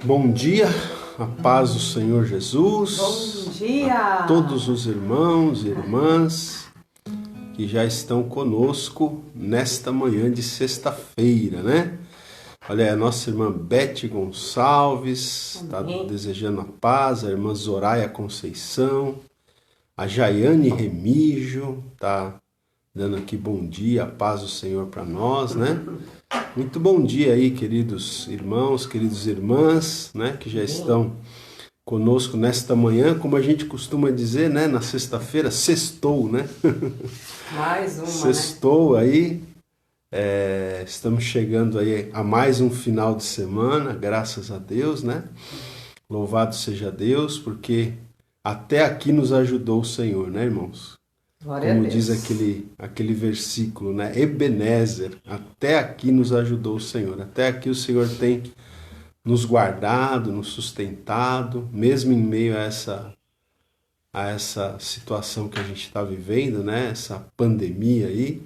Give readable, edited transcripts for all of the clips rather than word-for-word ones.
Bom dia, a paz do Senhor Jesus. Bom dia a todos os irmãos e irmãs que já estão conosco nesta manhã de sexta-feira, né? Olha, a nossa irmã Beth Gonçalves está desejando a paz, a irmã Zoraia Conceição, a Jaiane Remígio está dando aqui bom dia, a paz do Senhor para nós, né? Muito bom dia aí, queridos irmãos, queridas irmãs, né, que já estão conosco nesta manhã, como a gente costuma dizer, né, na sexta-feira, sextou, né? Mais uma, sextou, né? Aí, estamos chegando aí a mais um final de semana, graças a Deus, né? Louvado seja Deus, porque até aqui nos ajudou o Senhor, né, irmãos? Glória Como a Deus. diz aquele versículo, né? Ebenezer, até aqui nos ajudou o Senhor. Até aqui o Senhor tem nos guardado, nos sustentado, mesmo em meio a essa situação que a gente está vivendo, né? Essa pandemia aí.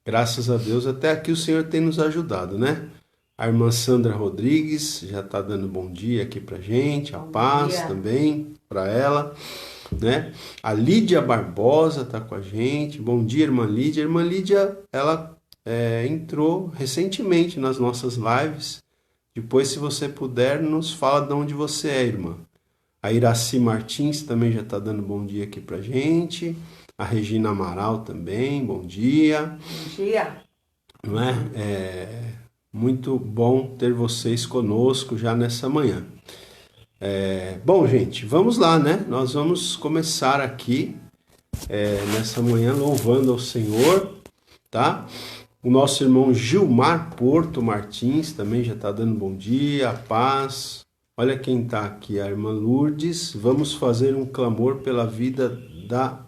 Graças a Deus, até aqui o Senhor tem nos ajudado, né? A irmã Sandra Rodrigues já está dando bom dia aqui pra gente, a paz também para ela. Né? A Lídia Barbosa está com a gente. Bom dia, irmã Lídia. A irmã Lídia, ela entrou recentemente nas nossas lives. Depois, se você puder, nos fala de onde você é, irmã. A Iraci Martins também já está dando bom dia aqui pra gente. A Regina Amaral também, bom dia. Bom dia. Não é? Muito bom ter vocês conosco já nessa manhã. Bom, gente, vamos lá, né? Nós vamos começar aqui nessa manhã louvando ao Senhor, tá? O nosso irmão Gilmar Porto Martins também já está dando bom dia, paz. Olha quem está aqui, a irmã Lourdes. Vamos fazer um clamor pela vida da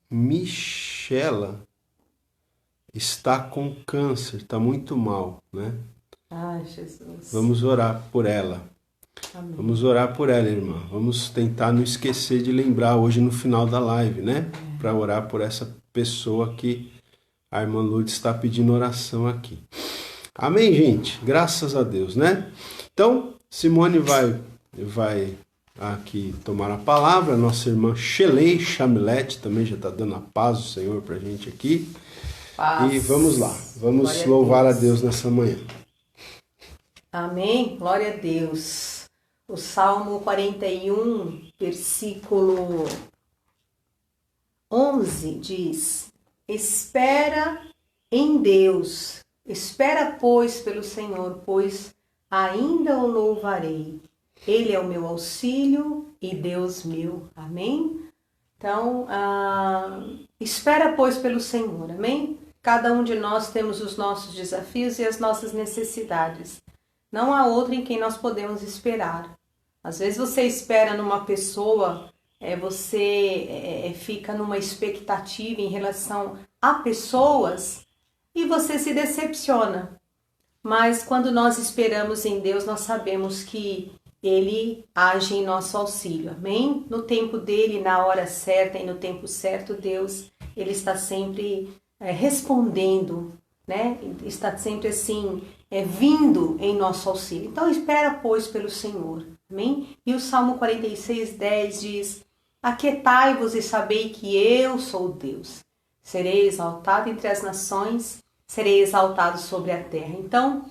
Michela. Está com câncer, está muito mal, né? Ai, Jesus. Vamos orar por ela. Amém. Vamos orar por ela, irmã. Vamos tentar não esquecer de lembrar hoje no final da live, né? Para orar por essa pessoa que a irmã Lourdes está pedindo oração aqui. Amém, gente? Graças a Deus, né? Então, Simone vai aqui tomar a palavra. Nossa irmã Shelei Chamilete também já está dando a paz do Senhor para a gente aqui. Paz. E vamos lá. Vamos louvar a Deus nessa manhã. Amém. Glória a Deus. O Salmo 41, versículo 11 diz: Espera em Deus, espera, pois, pelo Senhor, pois ainda o louvarei. Ele é o meu auxílio e Deus meu. Amém? Então, espera, pois, pelo Senhor. Amém? Cada um de nós temos os nossos desafios e as nossas necessidades. Não há outro em quem nós podemos esperar. Às vezes você espera numa pessoa, você fica numa expectativa em relação a pessoas e você se decepciona. Mas quando nós esperamos em Deus, nós sabemos que Ele age em nosso auxílio. Amém? No tempo dele, na hora certa e no tempo certo, Deus, Ele está sempre respondendo, né? Está sempre assim, vindo em nosso auxílio. Então espera, pois, pelo Senhor. Amém? E o Salmo 46:10 diz: Aquietai-vos e sabei que eu sou Deus. Serei exaltado entre as nações, serei exaltado sobre a terra. Então,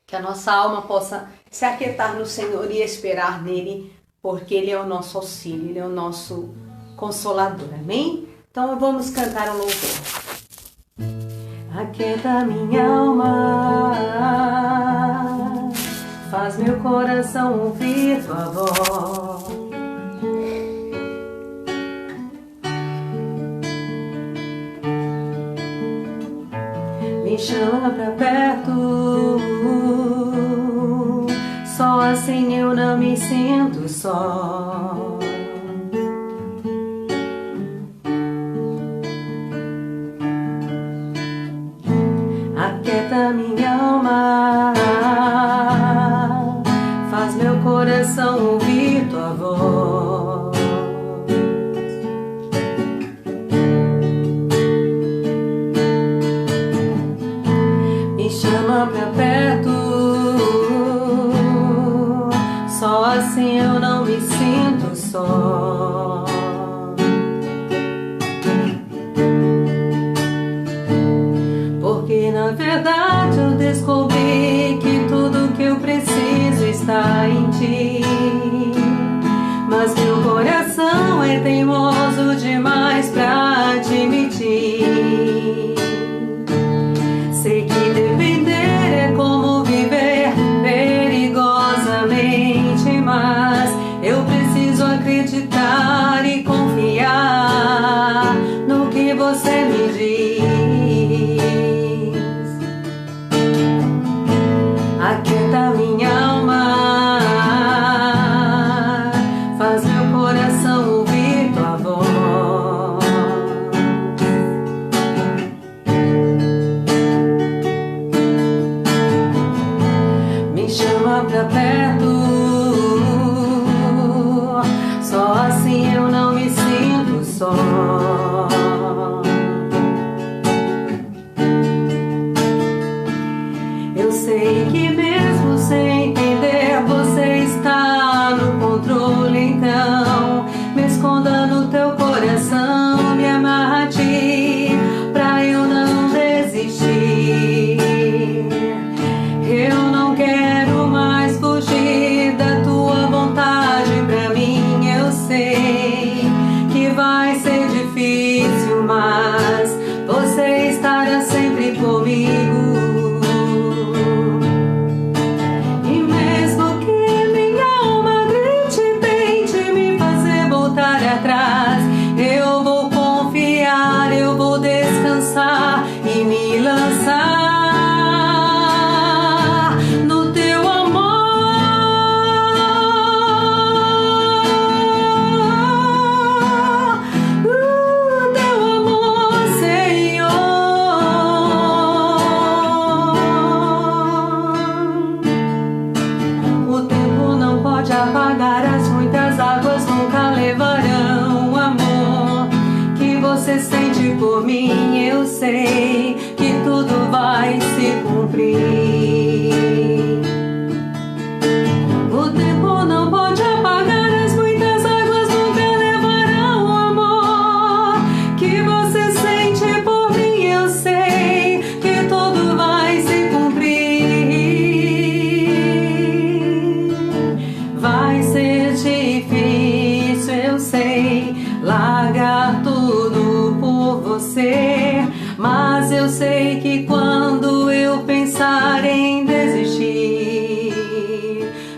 que a nossa alma possa se aquietar no Senhor e esperar nele, porque Ele é o nosso auxílio, Ele é o nosso consolador. Amém? Então vamos cantar um louvor. Aquieta minha alma, faz meu coração ouvir tua voz. Me chama pra perto, só assim eu não me sinto só. Aquieta minha alma, faz meu coração ouvir tua voz. Me chama pra perto, verdade eu descobri que tudo que eu preciso está em ti. Mas meu coração é teimoso demais pra admitir. Sei que depender é como viver perigosamente, mas eu preciso acreditar e confiar no que você me diz. Aquieta minha alma, faz meu coração ouvir tua voz. Me chama pra perto, só assim eu não me sinto só. Eu sei que mesmo sem entender você está no controle, então me esconda no teu coração, me amarra a ti pra eu não desistir. Eu não quero mais fugir da tua vontade pra mim. Eu sei que vai ser difícil, mas você estará sempre comigo. E mesmo que minha alma grite e tente me fazer voltar atrás, eu vou confiar, eu vou descansar e me lançar no teu amor. Teu amor, Senhor. O tempo não pode apagar as muitas águas, nunca levarão o amor que você sente por mim. Eu sei que tudo vai se cumprir. O tempo não pode apagar as muitas águas, nunca levarão o amor que você sente por mim. Eu sei que tudo vai se cumprir. Vai ser difícil, eu sei, largar tudo por você, mas eu sei que quando eu pensar em desistir,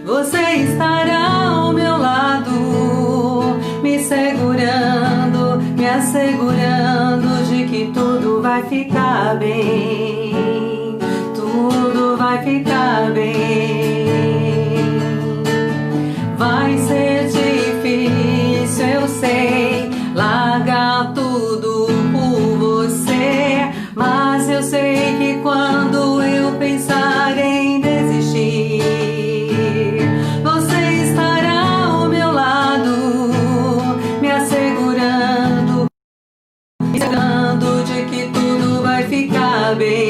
você estará ao meu lado, me segurando, me assegurando de que tudo vai ficar bem, tudo vai ficar bem. Vai ser difícil, eu sei, largar tudo por você, mas eu sei que quando eu pensar em desistir, você estará ao meu lado, me assegurando, me assegurando de que tudo vai ficar bem.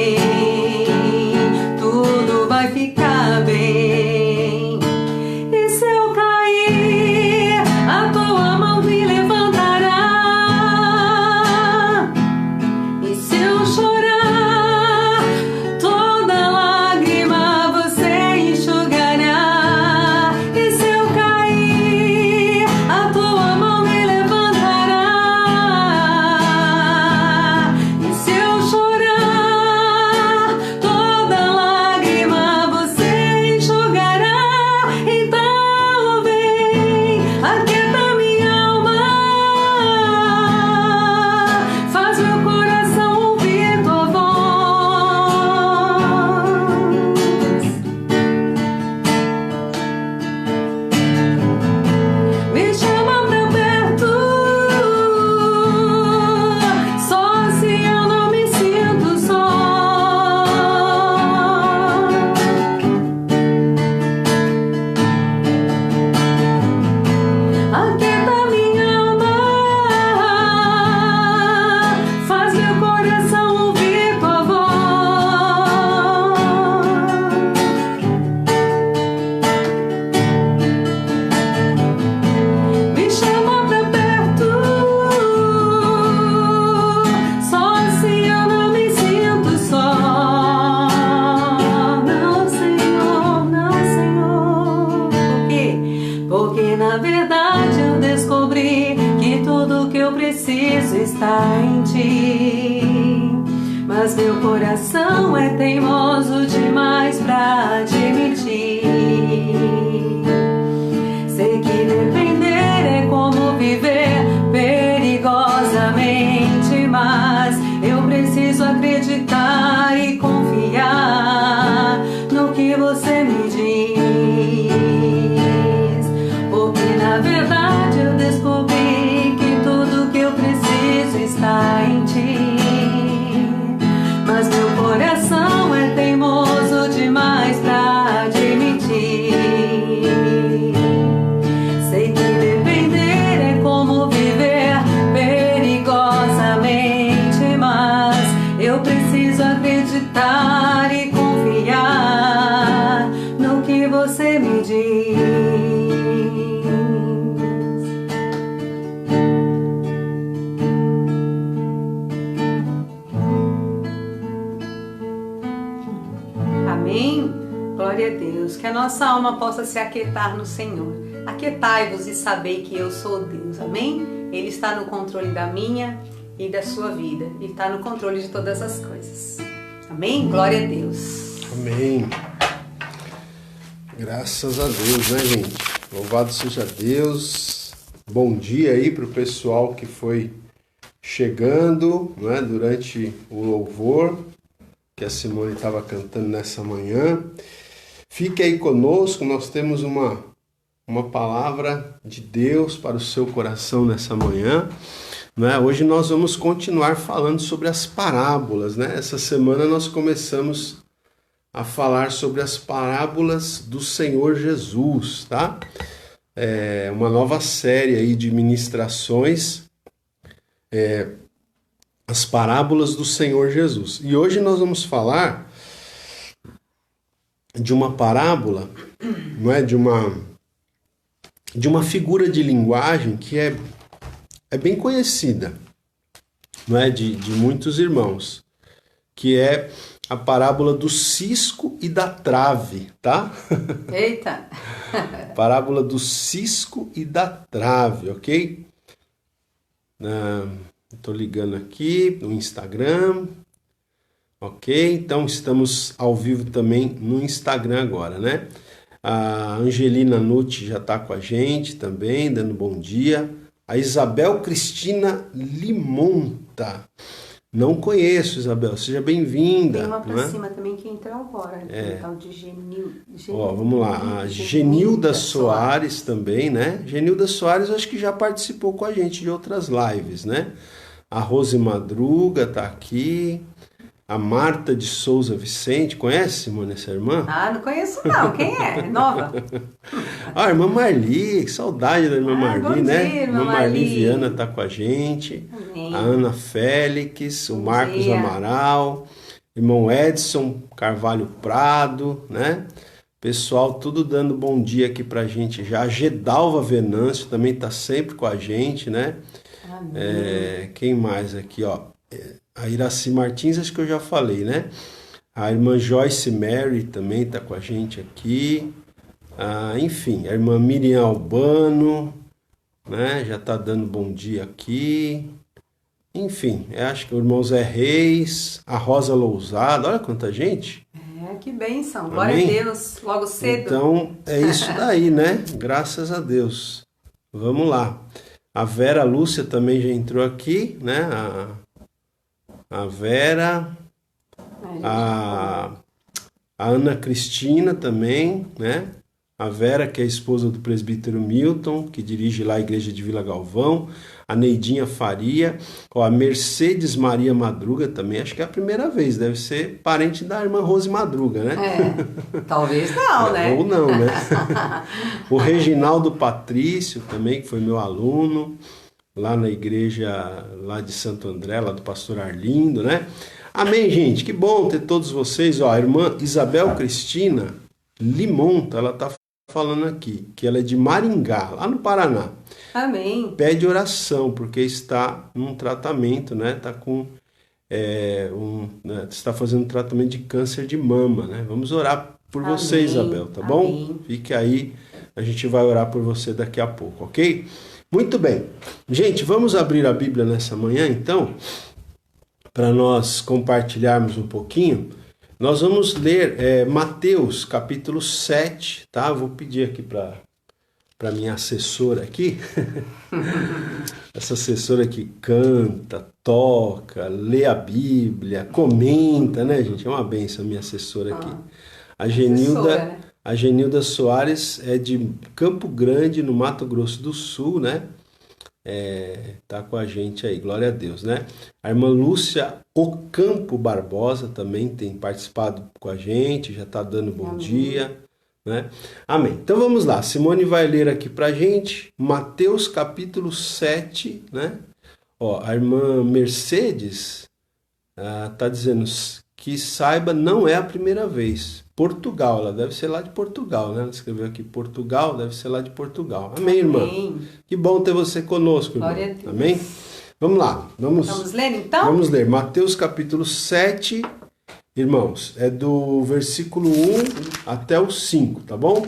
mas meu coração é teimoso demais pra admitir. Sei que depender é como viver perigosamente, mas eu preciso acreditar e confiar no que você me diz, porque na verdade eu descobri que tudo que eu preciso está em ti. Mas meu coração é teimoso demais pra admitir. Sei que depender é como viver perigosamente, mas eu preciso acreditar e confiar no que você me diz. Amém? Glória a Deus. Que a nossa alma possa se aquietar no Senhor. Aquietai-vos e sabei que eu sou Deus. Amém? Ele está no controle da minha e da sua vida. Ele está no controle de todas as coisas. Amém? Glória a Deus. Amém. Graças a Deus, né, gente? Louvado seja Deus. Bom dia aí para o pessoal que foi chegando, né, durante o louvor que a Simone estava cantando nessa manhã. Fique aí conosco, nós temos uma palavra de Deus para o seu coração nessa manhã. Né? Hoje nós vamos continuar falando sobre as parábolas. Né? Essa semana nós começamos a falar sobre as parábolas do Senhor Jesus. Tá? É uma nova série aí de ministrações, as parábolas do Senhor Jesus. E hoje nós vamos falar de uma parábola, não é, de uma figura de linguagem que é bem conhecida, não é, de muitos irmãos, que é a parábola do cisco e da trave, tá? Eita! Parábola do cisco e da trave, ok? Estou ligando aqui no Instagram, ok? Então estamos ao vivo também no Instagram agora, né? A Angelina Nutti já está com a gente também, dando bom dia. A Isabel Cristina Limonta. Não conheço, Isabel, seja bem-vinda. Tem uma pra né? cima também que entrou agora, tal de Ó, vamos lá, a Genilda Soares também, né? Genilda Soares acho que já participou com a gente de outras lives, né? A Rose Madruga tá aqui. A Marta de Souza Vicente, conhece, Simone, essa irmã? Ah, não conheço não, quem é? É nova? A irmã Marli, que saudade da irmã Marli, né? Dia, irmã Marli Viana tá com a gente. Amém. A Ana Félix, o Marcos dia. Amaral, irmão Edson Carvalho Prado, né? Pessoal, tudo dando bom dia aqui pra gente já. A Gedalva Venâncio também tá sempre com a gente, né? Quem mais aqui, ó? A Iraci Martins, acho que eu já falei, né? A irmã Joyce Mary também está com a gente aqui. Enfim, a irmã Miriam Albano, né? Já está dando bom dia aqui. Enfim, acho que o irmão Zé Reis, a Rosa Lousada, olha quanta gente. Que bênção, glória Amém? a Deus, logo cedo. Então, é isso daí, né? Graças a Deus. Vamos lá. A Vera Lúcia também já entrou aqui, né? A Vera, a Ana Cristina também, né? A Vera, que é a esposa do presbítero Milton, que dirige lá a igreja de Vila Galvão. A Neidinha Faria, a Mercedes Maria Madruga também, acho que é a primeira vez, deve ser parente da irmã Rose Madruga, né? Talvez não, né? Ou não, né? O Reginaldo Patrício também, que foi meu aluno, lá na igreja lá de Santo André, lá do pastor Arlindo, né? Amém, gente, que bom ter todos vocês. Ó, a irmã Isabel Cristina Limonta, ela tá falando aqui, que ela é de Maringá, lá no Paraná. Amém. Pede oração, porque está num tratamento, né? Tá com, está fazendo um tratamento de câncer de mama, né? Vamos orar por você, Isabel, tá bom? Amém. Fique aí, a gente vai orar por você daqui a pouco, ok? Muito bem. Gente, vamos abrir a Bíblia nessa manhã, então, para nós compartilharmos um pouquinho, nós vamos ler Mateus capítulo 7, tá? Vou pedir aqui para minha assessora aqui, essa assessora que canta, toca, lê a Bíblia, comenta, né, gente? É uma benção a minha assessora aqui. A Genilda Soares é de Campo Grande, no Mato Grosso do Sul, né? Tá com a gente aí, glória a Deus, né? A irmã Lúcia Ocampo Barbosa também tem participado com a gente, já tá dando bom dia, né? Amém. Então vamos lá, Simone vai ler aqui pra gente, Mateus capítulo 7, né? Ó, a irmã Mercedes tá dizendo que saiba, não é a primeira vez. Portugal, ela deve ser lá de Portugal, né? Ela escreveu aqui Portugal, deve ser lá de Portugal. Amém, irmã? Amém. Que bom ter você conosco, irmã. Glória a Deus. Amém? Vamos lá. Vamos ler então? Vamos ler. Mateus capítulo 7, irmãos, é do versículo 1 até o 5, tá bom?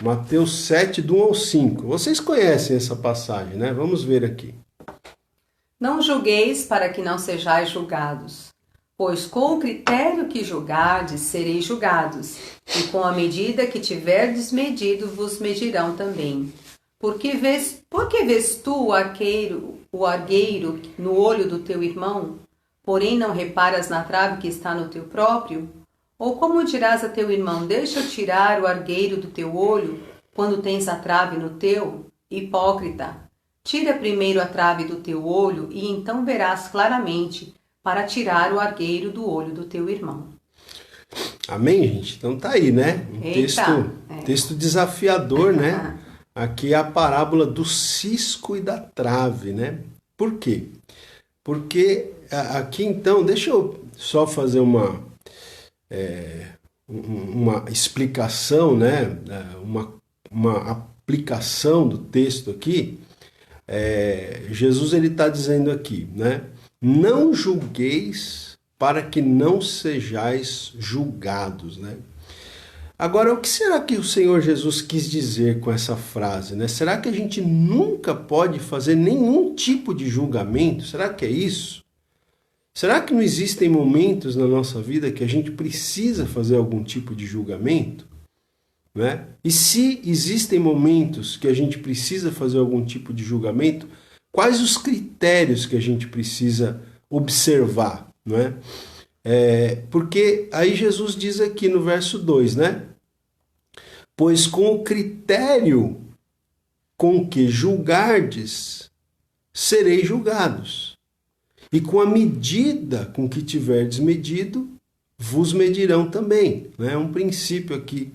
Mateus 7, do 1 ao 5. Vocês conhecem essa passagem, né? Vamos ver aqui. Não julgueis para que não sejais julgados. Pois com o critério que julgardes, sereis julgados, e com a medida que tiverdes medido, vos medirão também. Porque vês tu o argueiro no olho do teu irmão, porém não reparas na trave que está no teu próprio? Ou como dirás a teu irmão, deixa eu tirar o argueiro do teu olho, quando tens a trave no teu? Hipócrita, tira primeiro a trave do teu olho, e então verás claramente, para tirar o argueiro do olho do teu irmão. Amém, gente? Então tá aí, né? Texto desafiador, né? Aqui é a parábola do cisco e da trave, né? Por quê? Porque aqui então, deixa eu só fazer uma explicação, né? Uma aplicação do texto aqui. Jesus ele está dizendo aqui, né? Não julgueis para que não sejais julgados, né? Agora, o que será que o Senhor Jesus quis dizer com essa frase, né? Será que a gente nunca pode fazer nenhum tipo de julgamento? Será que é isso? Será que não existem momentos na nossa vida que a gente precisa fazer algum tipo de julgamento? Né? E se existem momentos que a gente precisa fazer algum tipo de julgamento, quais os critérios que a gente precisa observar, não é? Porque aí Jesus diz aqui no verso 2, né? Pois com o critério com que julgardes, sereis julgados. E com a medida com que tiverdes medido, vos medirão também. É um princípio aqui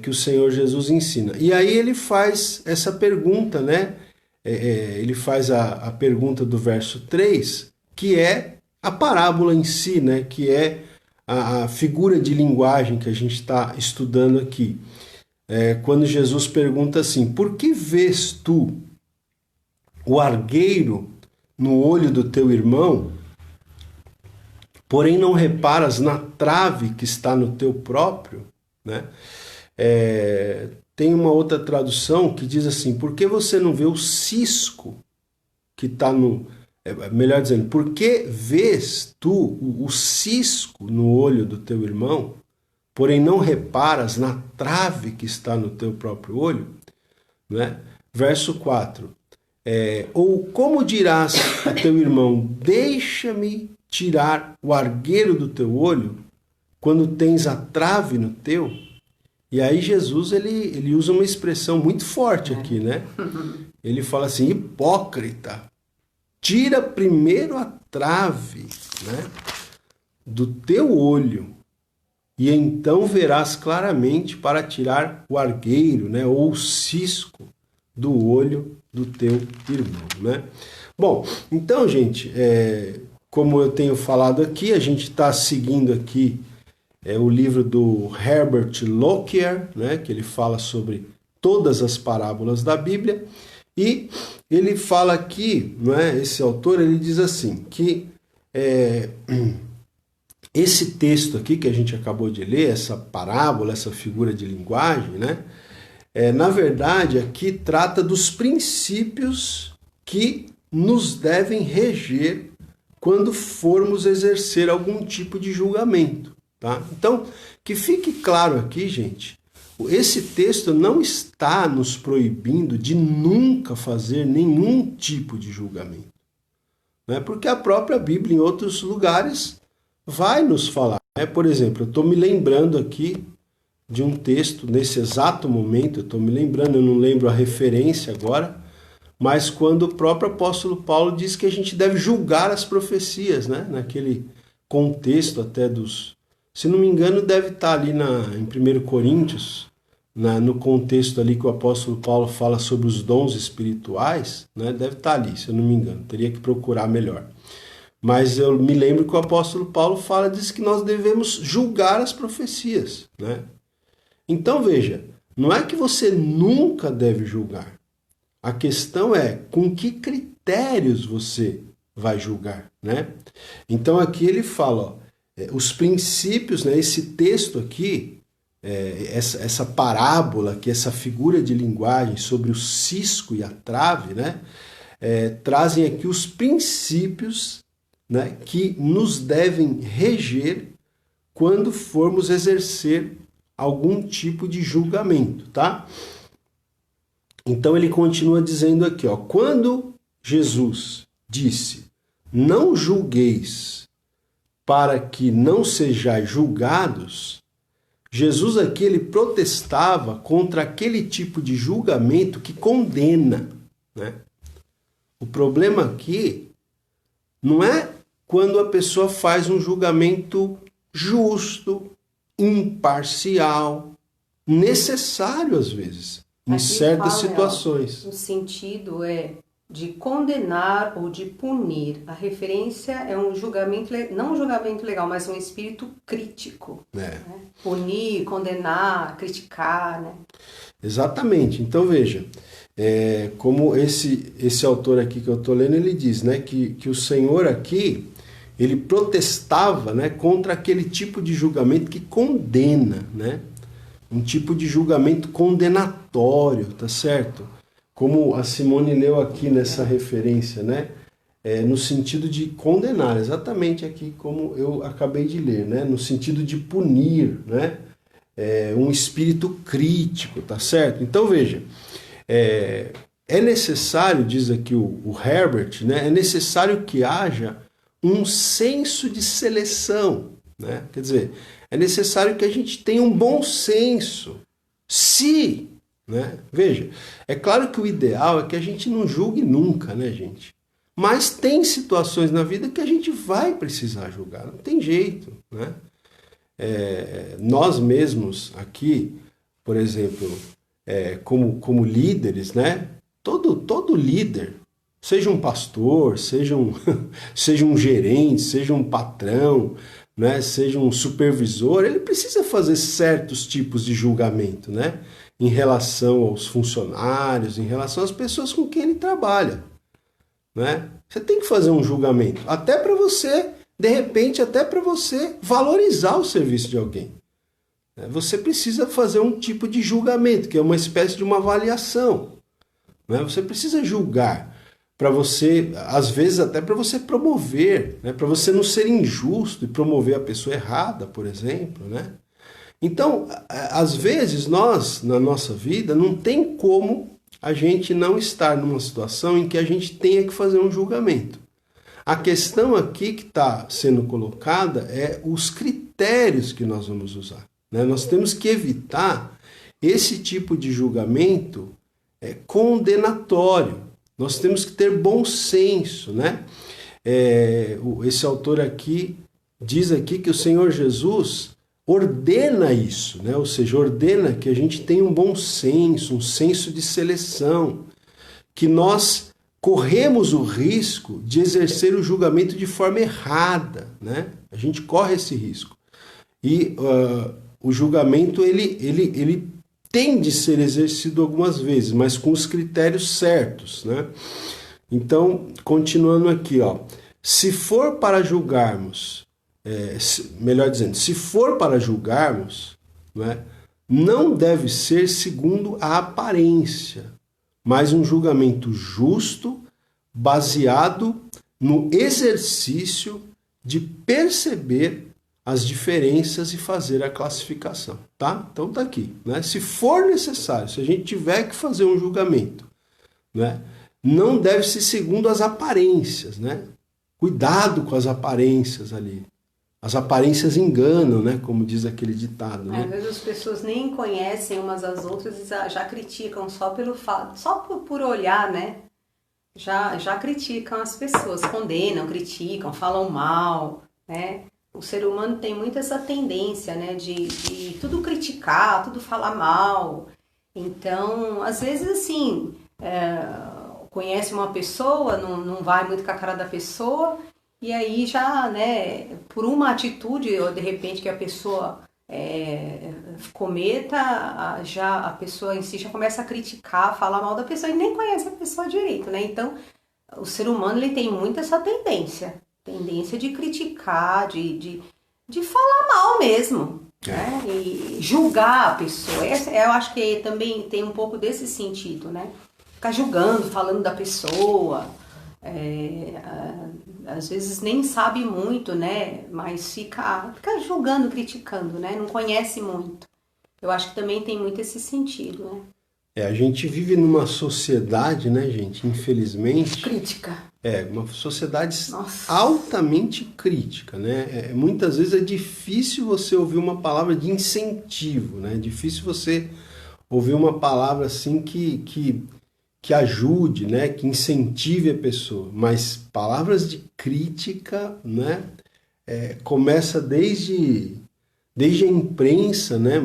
que o Senhor Jesus ensina. E aí ele faz essa pergunta, né? Ele faz a pergunta do verso 3, que é a parábola em si, né? Que é a figura de linguagem que a gente está estudando aqui. Quando Jesus pergunta assim, por que vês tu o argueiro no olho do teu irmão, porém não reparas na trave que está no teu próprio? Né? Tem uma outra tradução que diz assim, por que você não vê o cisco que está no... melhor dizendo, por que vês tu o cisco no olho do teu irmão, porém não reparas na trave que está no teu próprio olho? Né? Verso 4, ou como dirás a teu irmão, deixa-me tirar o argueiro do teu olho, quando tens a trave no teu? E aí Jesus ele usa uma expressão muito forte aqui, né? Ele fala assim, hipócrita, tira primeiro a trave, né, do teu olho, e então verás claramente para tirar o argueiro, né, ou o cisco do olho do teu irmão, né? Bom, então, gente, como eu tenho falado aqui, a gente está seguindo aqui o livro do Herbert Lockyer, né, que ele fala sobre todas as parábolas da Bíblia, e ele fala aqui, né, esse autor, ele diz assim, que esse texto aqui que a gente acabou de ler, essa parábola, essa figura de linguagem, né, na verdade, aqui trata dos princípios que nos devem reger quando formos exercer algum tipo de julgamento, tá? Então, que fique claro aqui, gente, esse texto não está nos proibindo de nunca fazer nenhum tipo de julgamento, né? Porque a própria Bíblia, em outros lugares, vai nos falar, né? Por exemplo, eu estou me lembrando aqui de um texto, nesse exato momento, eu estou me lembrando, eu não lembro a referência agora, mas quando o próprio apóstolo Paulo diz que a gente deve julgar as profecias, né? Naquele contexto até dos... Se não me engano, deve estar ali em 1 Coríntios, no contexto ali que o apóstolo Paulo fala sobre os dons espirituais, né? Deve estar ali, se eu não me engano, teria que procurar melhor. Mas eu me lembro que o apóstolo Paulo fala, diz que nós devemos julgar as profecias, né? Então veja, não é que você nunca deve julgar. A questão é com que critérios você vai julgar, né? Então aqui ele fala, os princípios, né? Esse texto aqui, essa parábola, que essa figura de linguagem sobre o cisco e a trave, né? Trazem aqui os princípios, né? Que nos devem reger quando formos exercer algum tipo de julgamento, tá? Então ele continua dizendo aqui, ó, quando Jesus disse, não julgueis para que não sejais julgados, Jesus aqui ele protestava contra aquele tipo de julgamento que condena, né? O problema aqui não é quando a pessoa faz um julgamento justo, imparcial, necessário às vezes, em certas situações. O sentido de condenar ou de punir. A referência é um julgamento, não um julgamento legal, mas um espírito crítico. Né? Punir, condenar, criticar, né? Exatamente. Então veja, como esse autor aqui que eu estou lendo, ele diz, né, que o Senhor aqui, ele protestava, né, contra aquele tipo de julgamento que condena, né? Um tipo de julgamento condenatório, tá certo? Como a Simone leu aqui nessa referência, né? No sentido de condenar, exatamente aqui como eu acabei de ler, né? No sentido de punir, né? Um espírito crítico, tá certo? Então veja, é necessário, diz aqui o Herbert, né? É necessário que haja um senso de seleção, né? Quer dizer, é necessário que a gente tenha um bom senso. Se, né? Veja, é claro que o ideal é que a gente não julgue nunca, né, gente? Mas tem situações na vida que a gente vai precisar julgar, não tem jeito, né? Nós mesmos aqui, por exemplo, como líderes, né? Todo líder, seja um pastor, seja um gerente, seja um patrão, né, seja um supervisor, ele precisa fazer certos tipos de julgamento, né, em relação aos funcionários, em relação às pessoas com quem ele trabalha, né? Você tem que fazer um julgamento, até para você, de repente, até para você valorizar o serviço de alguém. Você precisa fazer um tipo de julgamento, que é uma espécie de uma avaliação, né? Você precisa julgar para você, às vezes até para você promover, né? Para você não ser injusto e promover a pessoa errada, por exemplo, né? Então, às vezes nós, na nossa vida, não tem como a gente não estar numa situação em que a gente tenha que fazer um julgamento. A questão aqui que está sendo colocada é os critérios que nós vamos usar, né? Nós temos que evitar esse tipo de julgamento condenatório. Nós temos que ter bom senso, né? Esse autor aqui diz aqui que o Senhor Jesus ordena isso, né? Ou seja, ordena que a gente tenha um bom senso, um senso de seleção, que nós corremos o risco de exercer o julgamento de forma errada, né? A gente corre esse risco. E o julgamento, ele tem de ser exercido algumas vezes, mas com os critérios certos, né? Então, continuando aqui, ó, se for para julgarmos, melhor dizendo, se for para julgarmos, né, não deve ser segundo a aparência, mas um julgamento justo, baseado no exercício de perceber as diferenças e fazer a classificação, tá? Então tá aqui, né? Se for necessário, se a gente tiver que fazer um julgamento, né? Não deve ser segundo as aparências, né? Cuidado com as aparências ali. As aparências enganam, né? Como diz aquele ditado, né? Às vezes as pessoas nem conhecem umas às outras e já criticam só pelo fato, só por olhar, né? Já criticam as pessoas, condenam, criticam, falam mal, né? O ser humano tem muito essa tendência, né? De tudo criticar, tudo falar mal. Então, às vezes, assim, conhece uma pessoa, não vai muito com a cara da pessoa, e aí já, né, por uma atitude, ou de repente que a pessoa cometa, a pessoa em si já começa a criticar, falar mal da pessoa e nem conhece a pessoa direito, né? Então, o ser humano ele tem muito essa tendência de criticar, de falar mal mesmo, né? E julgar a pessoa. Eu acho que também tem um pouco desse sentido, né? Ficar julgando, falando da pessoa, às vezes nem sabe muito, né? Mas fica julgando, criticando, né? Não conhece muito. Eu acho que também tem muito esse sentido, né? A gente vive numa sociedade, né, gente? Infelizmente. Crítica. Uma sociedade altamente crítica, né? Muitas vezes é difícil você ouvir uma palavra de incentivo, né? É difícil você ouvir uma palavra assim que ajude, né? Que incentive a pessoa. Mas palavras de crítica, né? Começa desde a imprensa, né?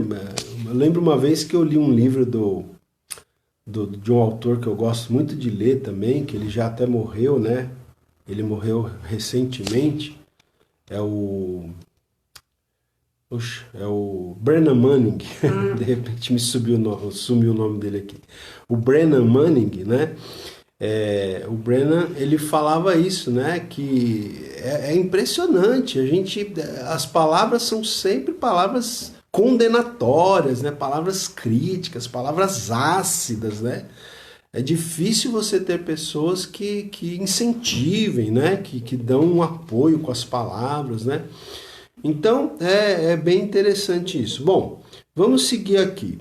Eu lembro uma vez que eu li um livro de um autor que eu gosto muito de ler também, que ele já até morreu, né? Ele morreu recentemente. É o Brennan Manning. De repente sumiu o nome dele aqui. O Brennan Manning, né? O Brennan, ele falava isso, né? Que é impressionante. As palavras são sempre palavras condenatórias, né? Palavras críticas, palavras ácidas, né? É difícil você ter pessoas que incentivem, né? Que dão um apoio com as palavras, né? Então, é bem interessante isso. Bom, vamos seguir aqui.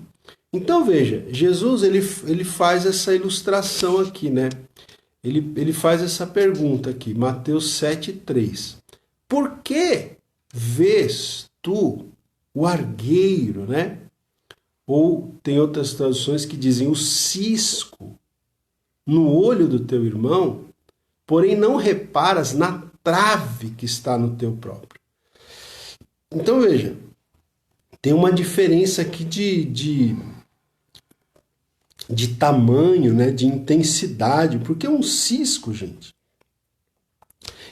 Então, veja, Jesus, ele faz essa ilustração aqui, né? Ele faz essa pergunta aqui, Mateus 7:3. Por que vês tu o argueiro, né? Ou tem outras traduções que dizem o cisco no olho do teu irmão, porém não reparas na trave que está no teu próprio. Então veja, tem uma diferença aqui de tamanho, né? De intensidade, porque um cisco, gente.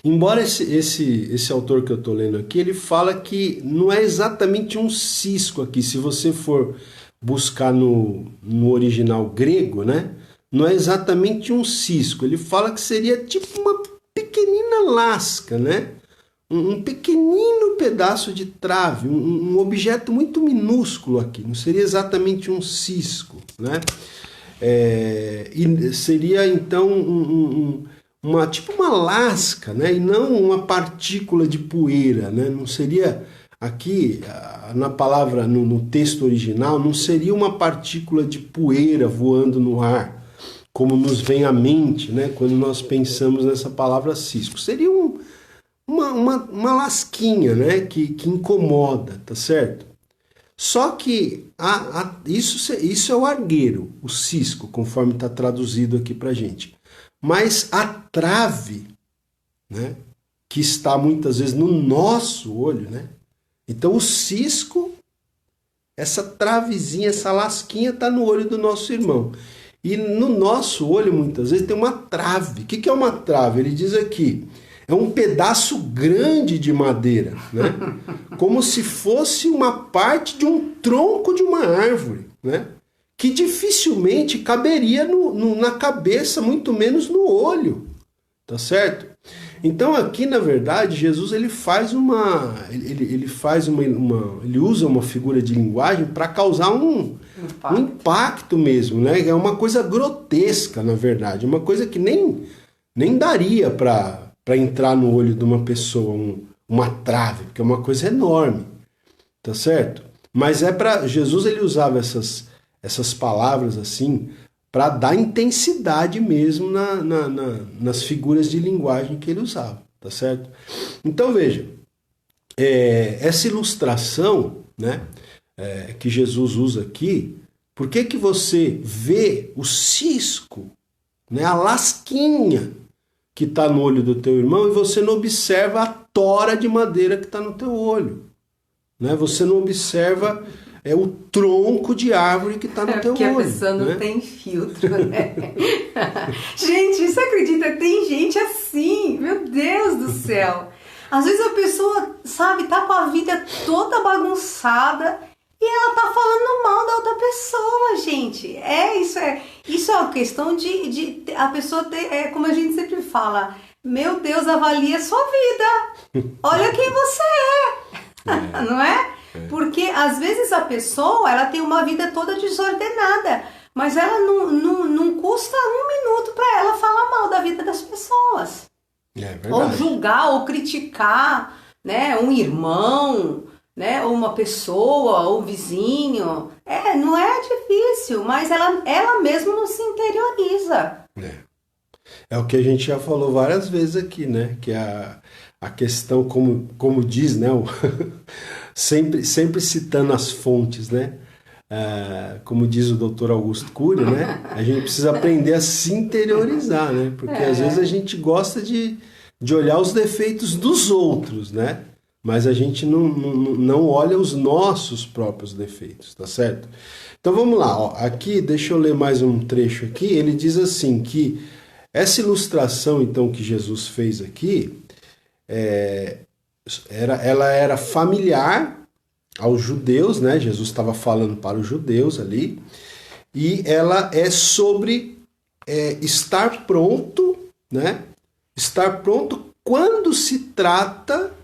Embora esse autor que eu estou lendo aqui, ele fala que não é exatamente um cisco aqui. Se você for buscar no original grego, né? Não é exatamente um cisco. Ele fala que seria tipo uma pequenina lasca, né? Um pequenino pedaço de trave, um objeto muito minúsculo aqui. Não seria exatamente um cisco, né? E seria então tipo uma lasca, né? E não uma partícula de poeira, né? Não seria, aqui na palavra, no texto original, não seria uma partícula de poeira voando no ar, como nos vem à mente, né? Quando nós pensamos nessa palavra cisco. Seria uma lasquinha, né? Que incomoda, tá certo? Só que isso é o argueiro, o cisco, conforme está traduzido aqui pra gente. Mas a trave, né, que está muitas vezes no nosso olho, né? Então o cisco, essa travezinha, essa lasquinha está no olho do nosso irmão. E no nosso olho, muitas vezes, tem uma trave. O que é uma trave? Ele diz aqui, é um pedaço grande de madeira, né? Como se fosse uma parte de um tronco de uma árvore, né? Que dificilmente caberia na cabeça, muito menos no olho, tá certo? Então aqui, na verdade, Jesus ele usa uma figura de linguagem para causar um impacto mesmo, né? É uma coisa grotesca, na verdade, uma coisa que nem daria para para entrar no olho de uma pessoa, uma trave, porque é uma coisa enorme, tá certo? Mas Jesus, ele usava essas palavras assim para dar intensidade mesmo nas figuras de linguagem que ele usava, tá certo? Então veja, essa ilustração, né, que Jesus usa aqui, por que você vê o cisco, né, a lasquinha que está no olho do teu irmão e você não observa a tora de madeira que está no teu olho? Né? Você não observa o tronco de árvore que está no teu olho. Porque a pessoa não tem filtro, né? Gente, você acredita? Tem gente assim, meu Deus do céu. Às vezes a pessoa, sabe, tá com a vida toda bagunçada e ela tá falando mal da outra pessoa, gente. Isso é uma questão de a pessoa ter, como a gente sempre fala, meu Deus, avalie a sua vida. Olha quem você é. Não é? Porque às vezes a pessoa, ela tem uma vida toda desordenada, mas ela não custa um minuto para ela falar mal da vida das pessoas. Ou julgar, ou criticar, né, um irmão, né, ou uma pessoa, ou um vizinho. Não é difícil, mas ela mesma não se interioriza. É o que a gente já falou várias vezes aqui, né? Que a questão, como diz, né? sempre citando as fontes, né? Como diz o Dr. Augusto Cury, né? A gente precisa aprender a se interiorizar, né? Porque às vezes a gente gosta de olhar os defeitos dos outros, né? Mas a gente não olha os nossos próprios defeitos, tá certo? Então vamos lá, ó. Aqui, deixa eu ler mais um trecho aqui. Ele diz assim que essa ilustração, então, que Jesus fez aqui, ela era familiar aos judeus, né? Jesus estava falando para os judeus ali, e ela é sobre estar pronto, né? Estar pronto quando se trata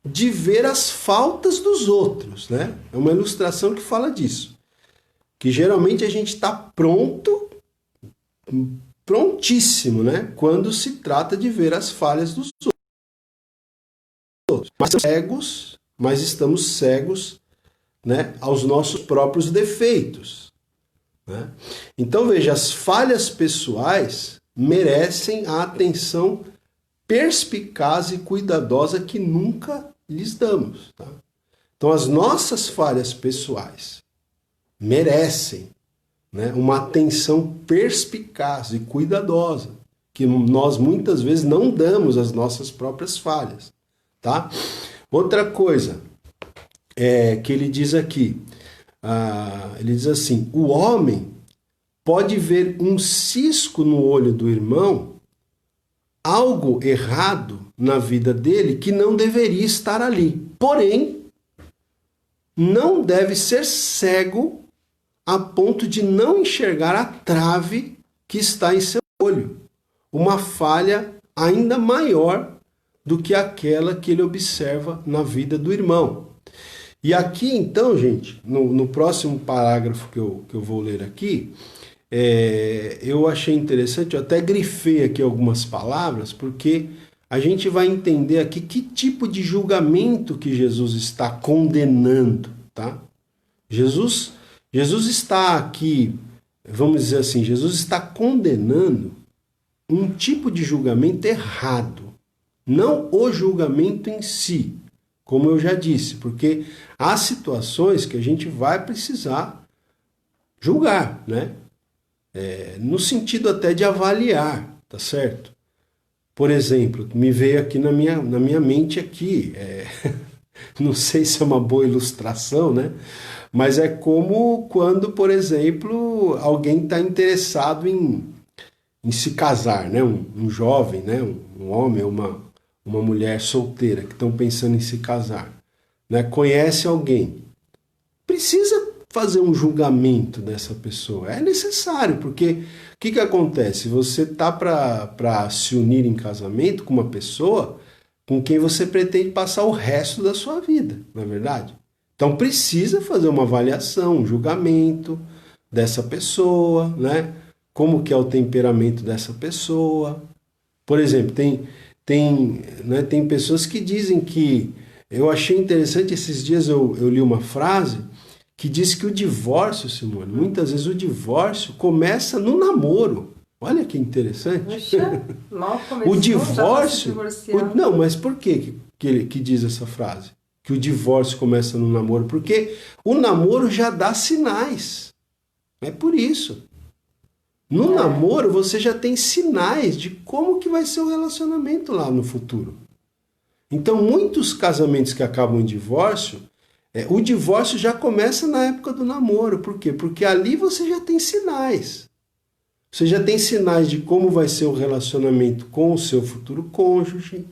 de ver as faltas dos outros, né? É uma ilustração que fala disso, que geralmente a gente está prontíssimo, né? Quando se trata de ver as falhas dos outros. Mas estamos cegos, né, aos nossos próprios defeitos, né? Então veja, as falhas pessoais merecem a atenção perspicaz e cuidadosa que nunca lhes damos, tá? Então as nossas falhas pessoais merecem, né, uma atenção perspicaz e cuidadosa que nós muitas vezes não damos às nossas próprias falhas, tá? Outra coisa que ele diz aqui, ele diz assim, o homem pode ver um cisco no olho do irmão, algo errado na vida dele que não deveria estar ali. Porém, não deve ser cego a ponto de não enxergar a trave que está em seu olho. Uma falha ainda maior do que aquela que ele observa na vida do irmão. E aqui, então, gente, no próximo parágrafo que eu vou ler aqui, eu achei interessante, eu até grifei aqui algumas palavras, porque a gente vai entender aqui que tipo de julgamento que Jesus está condenando, tá? Jesus está aqui, vamos dizer assim, Jesus está condenando um tipo de julgamento errado, não o julgamento em si, como eu já disse, porque há situações que a gente vai precisar julgar, né? No sentido até de avaliar, tá certo? Por exemplo, me veio aqui na minha mente aqui, não sei se é uma boa ilustração, né? Mas é como quando, por exemplo, alguém está interessado em se casar, né? Um jovem, né? Um homem, uma mulher solteira que estão pensando em se casar, né? Conhece alguém, precisa fazer um julgamento dessa pessoa, é necessário, porque o que acontece? Você tá para se unir em casamento com uma pessoa com quem você pretende passar o resto da sua vida, não é verdade? Então precisa fazer uma avaliação, um julgamento dessa pessoa, né? Como que é o temperamento dessa pessoa. Por exemplo, tem tem pessoas que dizem que... Eu achei interessante, esses dias eu li uma frase que diz que o divórcio, Simone, muitas vezes o divórcio começa no namoro. Olha que interessante. Puxa, mal começou, O divórcio... já tá se divorciando. Não, mas por que diz essa frase? Que o divórcio começa no namoro? Porque o namoro já dá sinais. É por isso. No namoro você já tem sinais de como que vai ser o relacionamento lá no futuro. Então muitos casamentos que acabam em divórcio, o divórcio já começa na época do namoro. Por quê? Porque ali você já tem sinais. Você já tem sinais de como vai ser o relacionamento com o seu futuro cônjuge,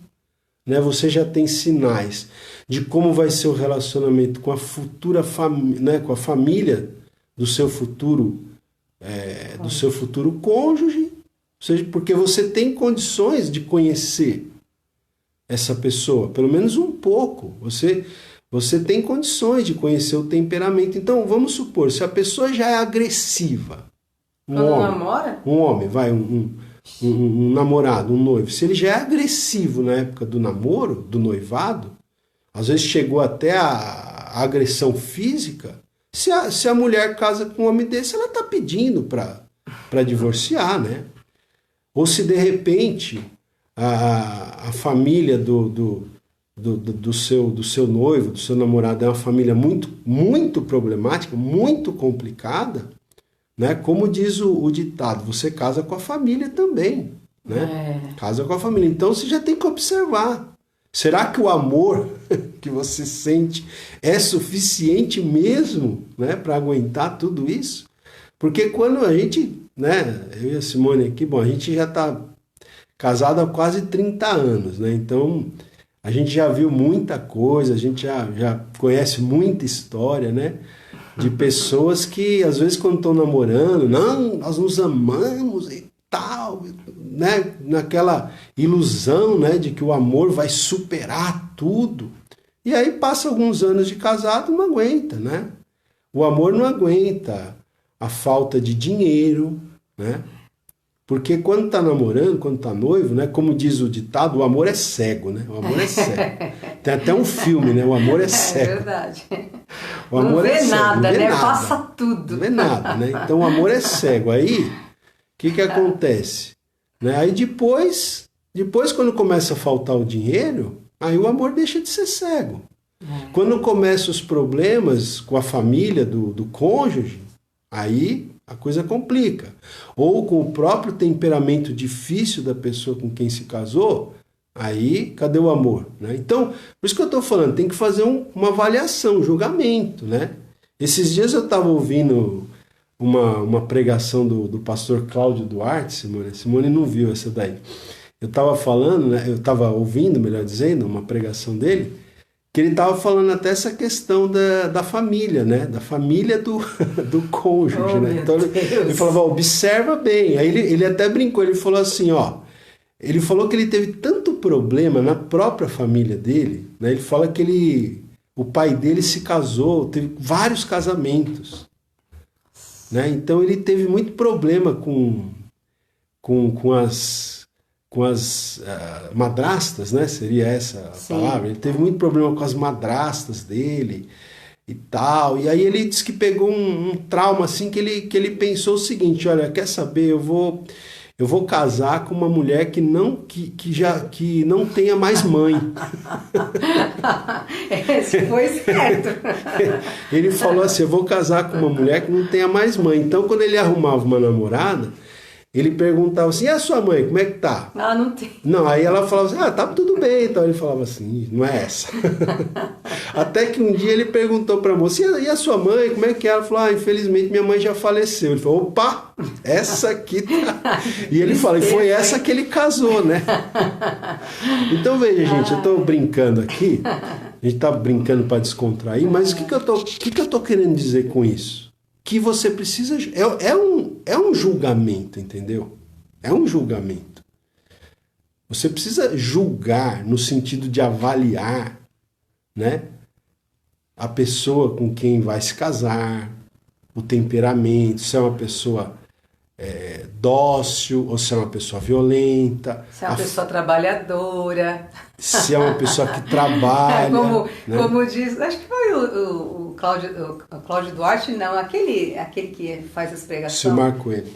né? Você já tem sinais de como vai ser o relacionamento com a futura família, né? Com a família do seu futuro cônjuge, ou seja, porque você tem condições de conhecer essa pessoa, pelo menos um pouco. Você tem condições de conhecer o temperamento. Então, vamos supor, se a pessoa já é agressiva, um homem, vai, um namorado, um noivo, se ele já é agressivo na época do namoro, do noivado, às vezes chegou até a agressão física, se a mulher casa com um homem desse, ela está pedindo para divorciar, né? Ou se de repente a família do seu noivo, do seu namorado, é uma família muito, muito problemática, muito complicada, né? Como diz o ditado, você casa com a família também, né? Casa com a família. Então você já tem que observar. Será que o amor que você sente é suficiente mesmo, né, para aguentar tudo isso? Porque quando a gente, né, eu e a Simone aqui, bom, a gente já está casado há quase 30 anos, né? Então a gente já viu muita coisa, a gente já conhece muita história, né? De pessoas que às vezes quando estão namorando, não, nós nos amamos e tal, né? Naquela ilusão, né, de que o amor vai superar tudo. E aí passa alguns anos de casado, não aguenta, né? O amor não aguenta a falta de dinheiro, né? Porque quando está namorando, quando está noivo, né, como diz o ditado, o amor é cego, né? O amor é cego. Tem até um filme, né? O amor é cego. É verdade. O amor não vê é cego, nada, não vê né? nada. Passa tudo. Não vê nada, né? Então o amor é cego. Aí, o que acontece? Né? Aí depois quando começa a faltar o dinheiro, aí o amor deixa de ser cego. Quando começam os problemas com a família do cônjuge, aí a coisa complica. Ou com o próprio temperamento difícil da pessoa com quem se casou, aí cadê o amor? Né? Então, por isso que eu estou falando, tem que fazer uma avaliação, um julgamento. Né? Esses dias eu estava ouvindo uma pregação do pastor Cláudio Duarte, Simone não viu essa daí. Eu estava falando, né, eu estava ouvindo, melhor dizendo, uma pregação dele, que ele estava falando até essa questão da família, né? Da família do cônjuge, né? Então ele falava, observa bem. Aí ele até brincou, ele falou assim, ó, ele falou que ele teve tanto problema na própria família dele, né? Ele fala que o pai dele se casou, teve vários casamentos, né? Então ele teve muito problema com as madrastas, né? Seria essa a palavra. Ele teve muito problema com as madrastas dele e tal. E aí ele disse que pegou um trauma assim que ele pensou o seguinte: olha, quer saber? Eu vou casar com uma mulher que não tenha mais mãe. Esse foi certo. Ele falou assim: eu vou casar com uma mulher que não tenha mais mãe. Então, quando ele arrumava uma namorada, ele perguntava assim, e a sua mãe, como é que tá? Ah, não tem. Não, aí ela falava assim, tá tudo bem. Então ele falava assim, não é essa. Até que um dia ele perguntou pra moça, e a sua mãe, como é que é? Ela falou, infelizmente minha mãe já faleceu. Ele falou, opa, essa aqui tá... E ele falou, e foi essa que ele casou, né? Então veja, gente, eu tô brincando aqui, a gente tá brincando pra descontrair, mas o que eu tô querendo dizer com isso? Que você precisa... É um julgamento, entendeu? É um julgamento. Você precisa julgar no sentido de avaliar, né, a pessoa com quem vai se casar, o temperamento, se é uma pessoa dócil ou se é uma pessoa violenta. Se é uma pessoa trabalhadora. Se é uma pessoa que trabalha. Como diz, acho que foi o Cláudio Duarte, não, aquele que faz as pregações. Seu Marco ele.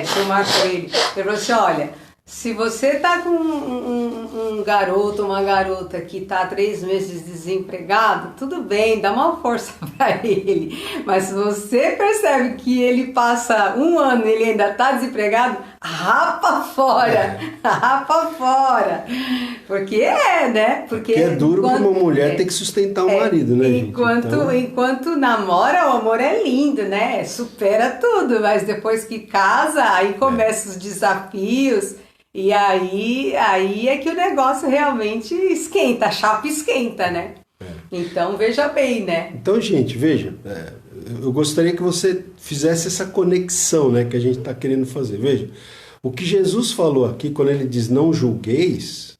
Seu Marco ele. Ele falou assim, olha, se você tá com um garoto, uma garota que tá há 3 meses desempregado, tudo bem, dá uma força para ele. Mas se você percebe que ele passa 1 ano e ele ainda tá desempregado, rapa fora, rapa fora. Porque né? Porque é duro para uma mulher ter que sustentar o marido, né, gente? Enquanto namora, o amor é lindo, né? Supera tudo, mas depois que casa, aí começam os desafios. E aí é que o negócio realmente esquenta, a chapa esquenta, né? Então, veja bem, né? Então, gente, veja, eu gostaria que você fizesse essa conexão, né, que a gente está querendo fazer. Veja, o que Jesus falou aqui, quando ele diz não julgueis,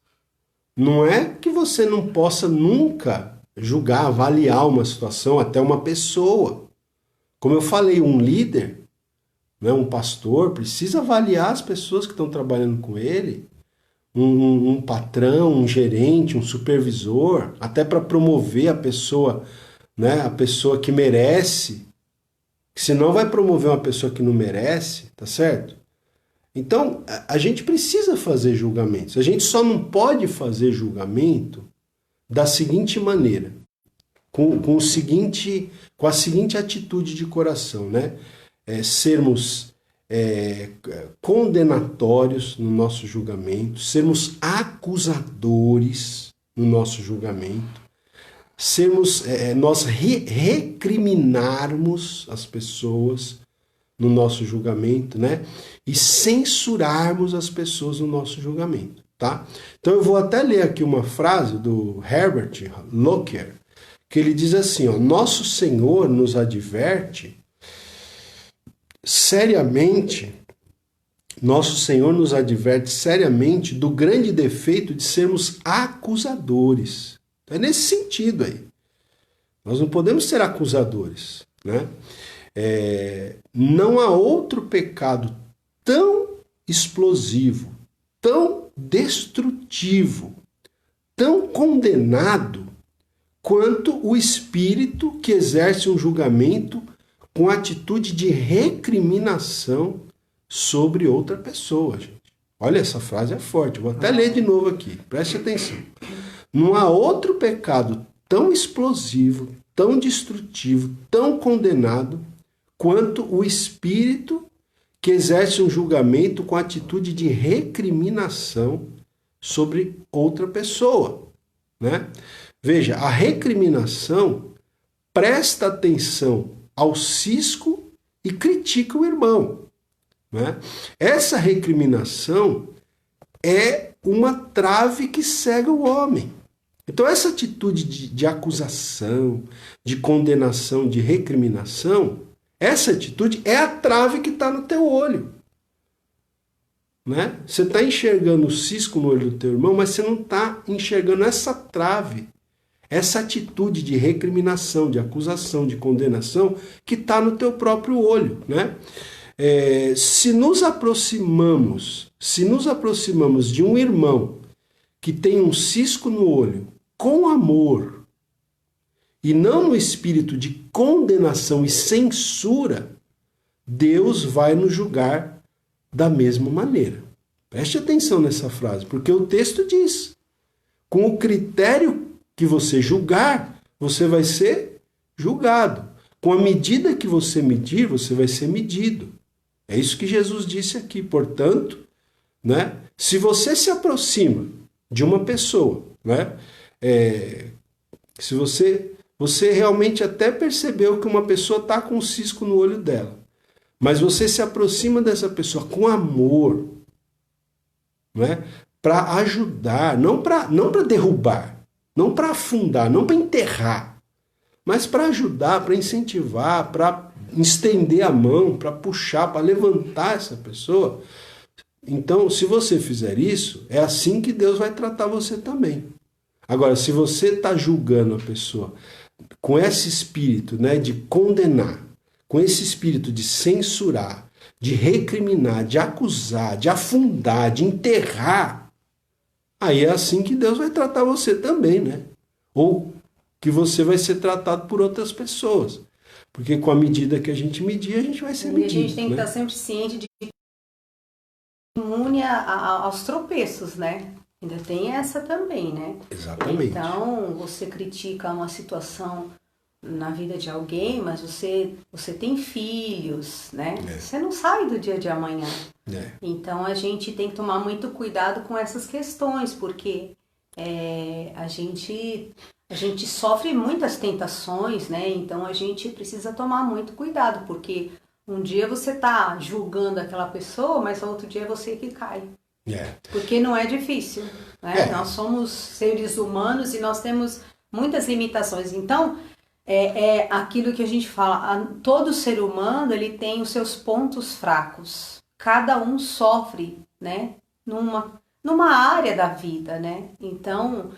não é que você não possa nunca julgar, avaliar uma situação, até uma pessoa. Como eu falei, um líder, um pastor precisa avaliar as pessoas que estão trabalhando com ele, um patrão, um gerente, um supervisor, até para promover a pessoa, né, a pessoa que merece, senão vai promover uma pessoa que não merece, tá certo? Então, a gente precisa fazer julgamentos. A gente só não pode fazer julgamento da seguinte maneira, com a seguinte atitude de coração, né? Sermos condenatórios no nosso julgamento, sermos acusadores no nosso julgamento, nós recriminarmos as pessoas no nosso julgamento, né? E censurarmos as pessoas no nosso julgamento, tá? Então eu vou até ler aqui uma frase do Herbert Lockyer, que ele diz assim, ó, nosso Senhor nos adverte seriamente do grande defeito de sermos acusadores. É nesse sentido aí. Nós não podemos ser acusadores, né? Não há outro pecado tão explosivo, tão destrutivo, tão condenado quanto o espírito que exerce um julgamento com atitude de recriminação sobre outra pessoa, gente. Olha, essa frase é forte, vou até ler de novo aqui, preste atenção. Não há outro pecado tão explosivo, tão destrutivo, tão condenado, quanto o espírito que exerce um julgamento com atitude de recriminação sobre outra pessoa, né? Veja, a recriminação presta atenção ao cisco e critica o irmão, né? Essa recriminação é uma trave que cega o homem. Então essa atitude de acusação, de condenação, de recriminação, essa atitude é a trave que está no teu olho, né? Você está enxergando o cisco no olho do teu irmão, mas você não está enxergando essa trave, essa atitude de recriminação, de acusação, de condenação que está no teu próprio olho, né? Se nos aproximamos de um irmão que tem um cisco no olho com amor e não no espírito de condenação e censura, Deus vai nos julgar da mesma maneira. Preste atenção nessa frase, porque o texto diz, com o critério que você julgar, você vai ser julgado. Com a medida que você medir, você vai ser medido. É isso que Jesus disse aqui. Portanto, né, se você se aproxima de uma pessoa, né, se você realmente até percebeu que uma pessoa está com um cisco no olho dela, mas você se aproxima dessa pessoa com amor, né, para ajudar, não para derrubar, não para afundar, não para enterrar, mas para ajudar, para incentivar, para estender a mão, para puxar, para levantar essa pessoa. Então, se você fizer isso, é assim que Deus vai tratar você também. Agora, se você está julgando a pessoa com esse espírito, né, de condenar, com esse espírito de censurar, de recriminar, de acusar, de afundar, de enterrar, aí é assim que Deus vai tratar você também, né? Ou que você vai ser tratado por outras pessoas. Porque com a medida que a gente medir, a gente vai ser medido. E a gente tem que né? estar sempre ciente de que imune aos tropeços, né? Ainda tem essa também, né? Exatamente. Então, você critica uma situação na vida de alguém, mas você tem filhos, né? Você não sai do dia de amanhã. Então, a gente tem que tomar muito cuidado com essas questões, porque a gente sofre muitas tentações, né? Então, a gente precisa tomar muito cuidado, porque um dia você está julgando aquela pessoa, mas outro dia é você que cai. Porque não é difícil, né? Nós somos seres humanos e nós temos muitas limitações. Então, é aquilo que a gente fala, todo ser humano ele tem os seus pontos fracos. Cada um sofre, né? Numa área da vida, né? Então,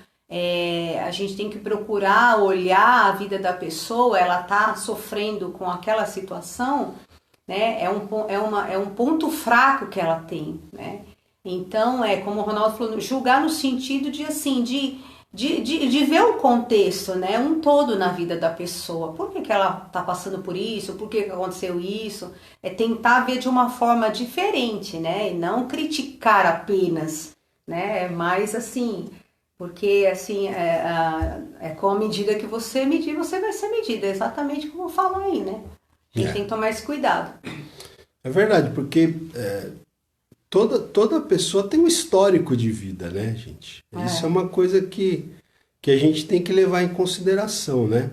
a gente tem que procurar olhar a vida da pessoa, ela está sofrendo com aquela situação, né? É um ponto fraco que ela tem, né? Então, como o Ronaldo falou, julgar no sentido de, assim, de ver o contexto, né? Um todo na vida da pessoa. Por que ela está passando por isso? Por que aconteceu isso? É tentar ver de uma forma diferente, né? E não criticar apenas, né? Mas, assim, porque, assim, com a medida que você medir, você vai ser medida. É exatamente como falam aí, né? A gente tem que tomar esse cuidado. É verdade, porque... Toda pessoa tem um histórico de vida, né, gente? Isso é uma coisa que a gente tem que levar em consideração, né?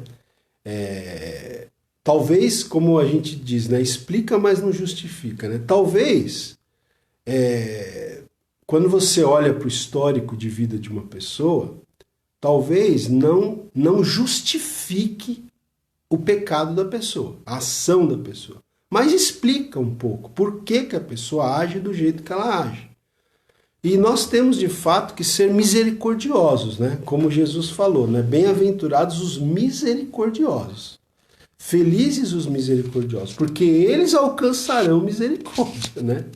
Talvez, como a gente diz, né? Explica, mas não justifica, né? Talvez, quando você olha para o histórico de vida de uma pessoa, talvez não justifique o pecado da pessoa, a ação da pessoa. Mas explica um pouco por que a pessoa age do jeito que ela age. E nós temos, de fato, que ser misericordiosos, né? Como Jesus falou, né? Bem-aventurados os misericordiosos. Felizes os misericordiosos, porque eles alcançarão misericórdia, né?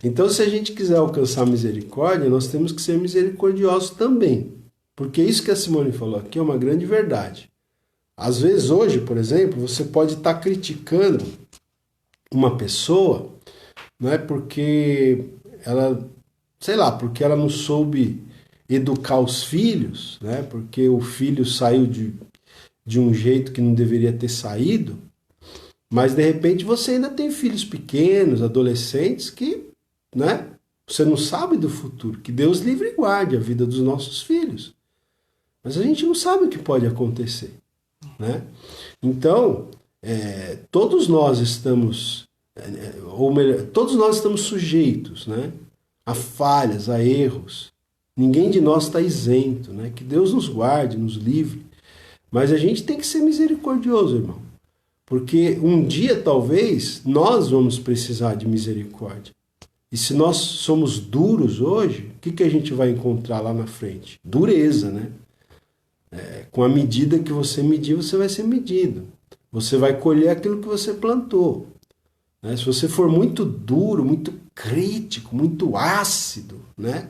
Então, se a gente quiser alcançar misericórdia, nós temos que ser misericordiosos também. Porque isso que a Simone falou aqui é uma grande verdade. Às vezes, hoje, por exemplo, você pode estar criticando uma pessoa, não é porque ela, sei lá, porque ela não soube educar os filhos, né? Porque o filho saiu de um jeito que não deveria ter saído, mas de repente você ainda tem filhos pequenos, adolescentes que, né? Você não sabe do futuro, que Deus livre e guarde a vida dos nossos filhos. Mas a gente não sabe o que pode acontecer, né? Então, todos nós estamos, ou melhor, todos nós estamos sujeitos, né, a falhas, a erros. Ninguém de nós está isento, né? Que Deus nos guarde, nos livre. Mas a gente tem que ser misericordioso, irmão. Porque um dia, talvez, nós vamos precisar de misericórdia. E se nós somos duros hoje, o que a gente vai encontrar lá na frente? Dureza, né? Com a medida que você medir, você vai ser medido. Você vai colher aquilo que você plantou. Né? Se você for muito duro, muito crítico, muito ácido, né,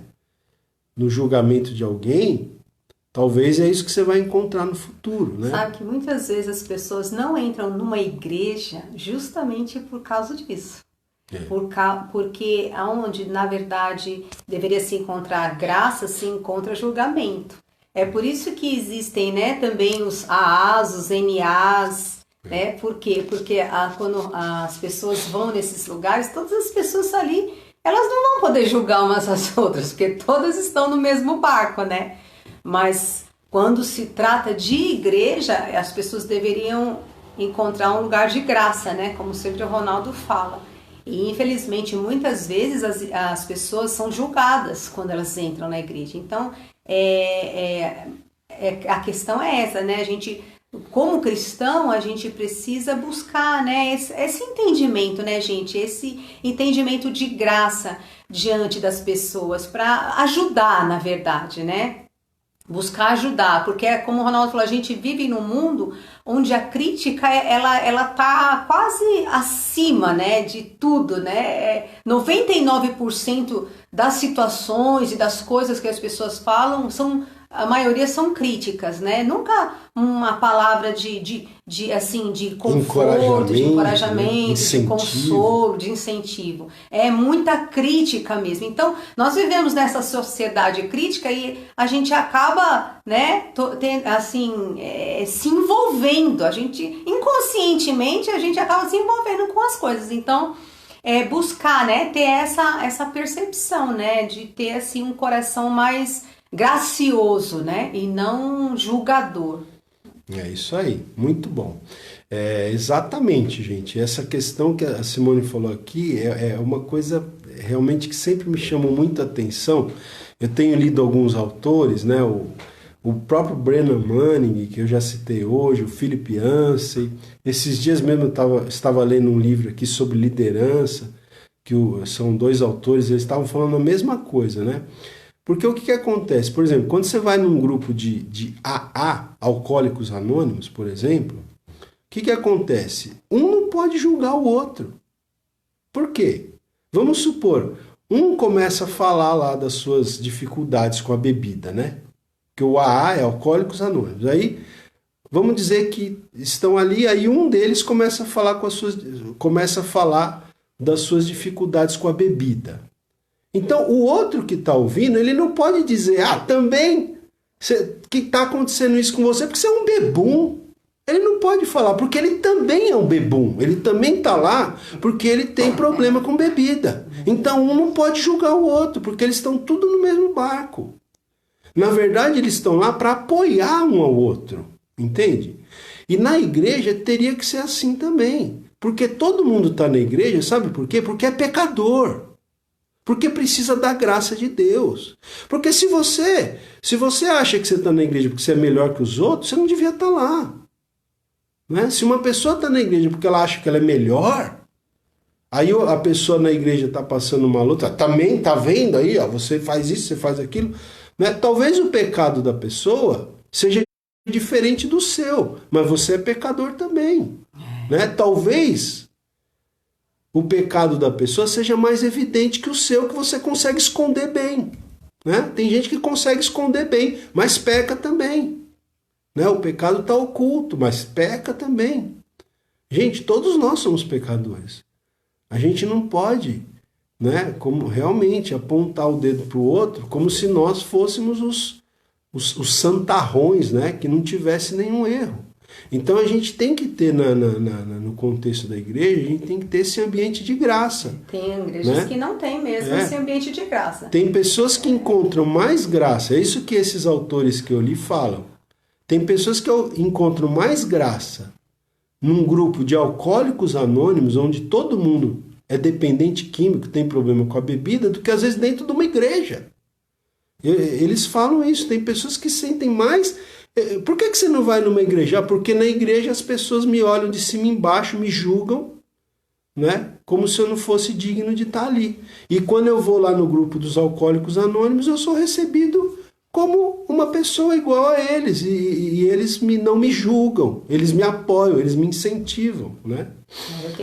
no julgamento de alguém, talvez é isso que você vai encontrar no futuro. Né? Sabe que muitas vezes as pessoas não entram numa igreja justamente por causa disso. Porque onde, na verdade, deveria se encontrar graça, se encontra julgamento. É por isso que existem, né, também os AAs, os NAs, né? Por quê? Porque quando as pessoas vão nesses lugares, todas as pessoas ali, elas não vão poder julgar umas às outras, porque todas estão no mesmo barco, né? Mas quando se trata de igreja, as pessoas deveriam encontrar um lugar de graça, né? Como sempre o Ronaldo fala. E infelizmente, muitas vezes as pessoas são julgadas quando elas entram na igreja. Então, a questão é essa, né? A gente, como cristão, a gente precisa buscar, né, esse entendimento, né, gente? Esse entendimento de graça diante das pessoas, para ajudar, na verdade, né? buscar ajudar, porque como o Ronaldo falou, a gente vive num mundo onde a crítica ela tá quase acima, né, de tudo, né? 99% das situações e das coisas que as pessoas falam a maioria são críticas, né? Nunca uma palavra assim, de conforto, de encorajamento, né? de consolo, de incentivo. É muita crítica mesmo. Então, nós vivemos nessa sociedade crítica e a gente acaba, né, assim, se envolvendo. A gente, inconscientemente, a gente acaba se envolvendo com as coisas. Então, buscar, né, ter essa percepção, né, de ter, assim, um coração mais gracioso, né? E não julgador. É isso aí, muito bom. Exatamente, gente. Essa questão que a Simone falou aqui é uma coisa realmente que sempre me chamou muita atenção. Eu tenho lido alguns autores, né? O próprio Brennan Manning, que eu já citei hoje, o Philip Yancey. Esses dias mesmo eu estava lendo um livro aqui sobre liderança, que são dois autores, eles estavam falando a mesma coisa, né? Porque o que acontece? Por exemplo, quando você vai num grupo de AA, Alcoólicos Anônimos, por exemplo, o que acontece? Um não pode julgar o outro. Por quê? Vamos supor, um começa a falar lá das suas dificuldades com a bebida, né? Que o AA é Alcoólicos Anônimos. Aí, vamos dizer que estão ali, aí um deles começa a falar das suas dificuldades com a bebida. Então, o outro que está ouvindo, ele não pode dizer, também, que está acontecendo isso com você, porque você é um bebum. Ele não pode falar, porque ele também é um bebum. Ele também está lá porque ele tem problema com bebida. Então, um não pode julgar o outro, porque eles estão tudo no mesmo barco. Na verdade, eles estão lá para apoiar um ao outro, entende? E na igreja teria que ser assim também. Porque todo mundo está na igreja, sabe por quê? Porque é pecador. Porque precisa da graça de Deus. Porque se você acha que você está na igreja porque você é melhor que os outros, você não devia estar lá. Né? Se uma pessoa está na igreja porque ela acha que ela é melhor, aí a pessoa na igreja está passando uma luta, também está vendo aí, você faz isso, você faz aquilo. Né? Talvez o pecado da pessoa seja diferente do seu, mas você é pecador também. Né? Talvez o pecado da pessoa seja mais evidente que o seu, que você consegue esconder bem. Né? Tem gente que consegue esconder bem, mas peca também. Né? O pecado está oculto, mas peca também. Gente, todos nós somos pecadores. A gente não pode, né, como realmente apontar o dedo para o outro como se nós fôssemos os santarrões, né, que não tivesse nenhum erro. Então a gente tem que ter no contexto da igreja, a gente tem que ter esse ambiente de graça. Tem igrejas, né, que não tem mesmo esse ambiente de graça. Tem pessoas que encontram mais graça, é isso que esses autores que eu li falam. Tem pessoas que encontram mais graça num grupo de alcoólicos anônimos, onde todo mundo é dependente químico, tem problema com a bebida, do que às vezes dentro de uma igreja. Eles falam isso, tem pessoas que sentem mais... Por que você não vai numa igreja? Porque na igreja as pessoas me olham de cima e embaixo, me julgam, né? Como se eu não fosse digno de estar ali. E quando eu vou lá no grupo dos alcoólicos anônimos, eu sou recebido como uma pessoa igual a eles. E eles não me julgam, eles me apoiam, eles me incentivam, né? Eu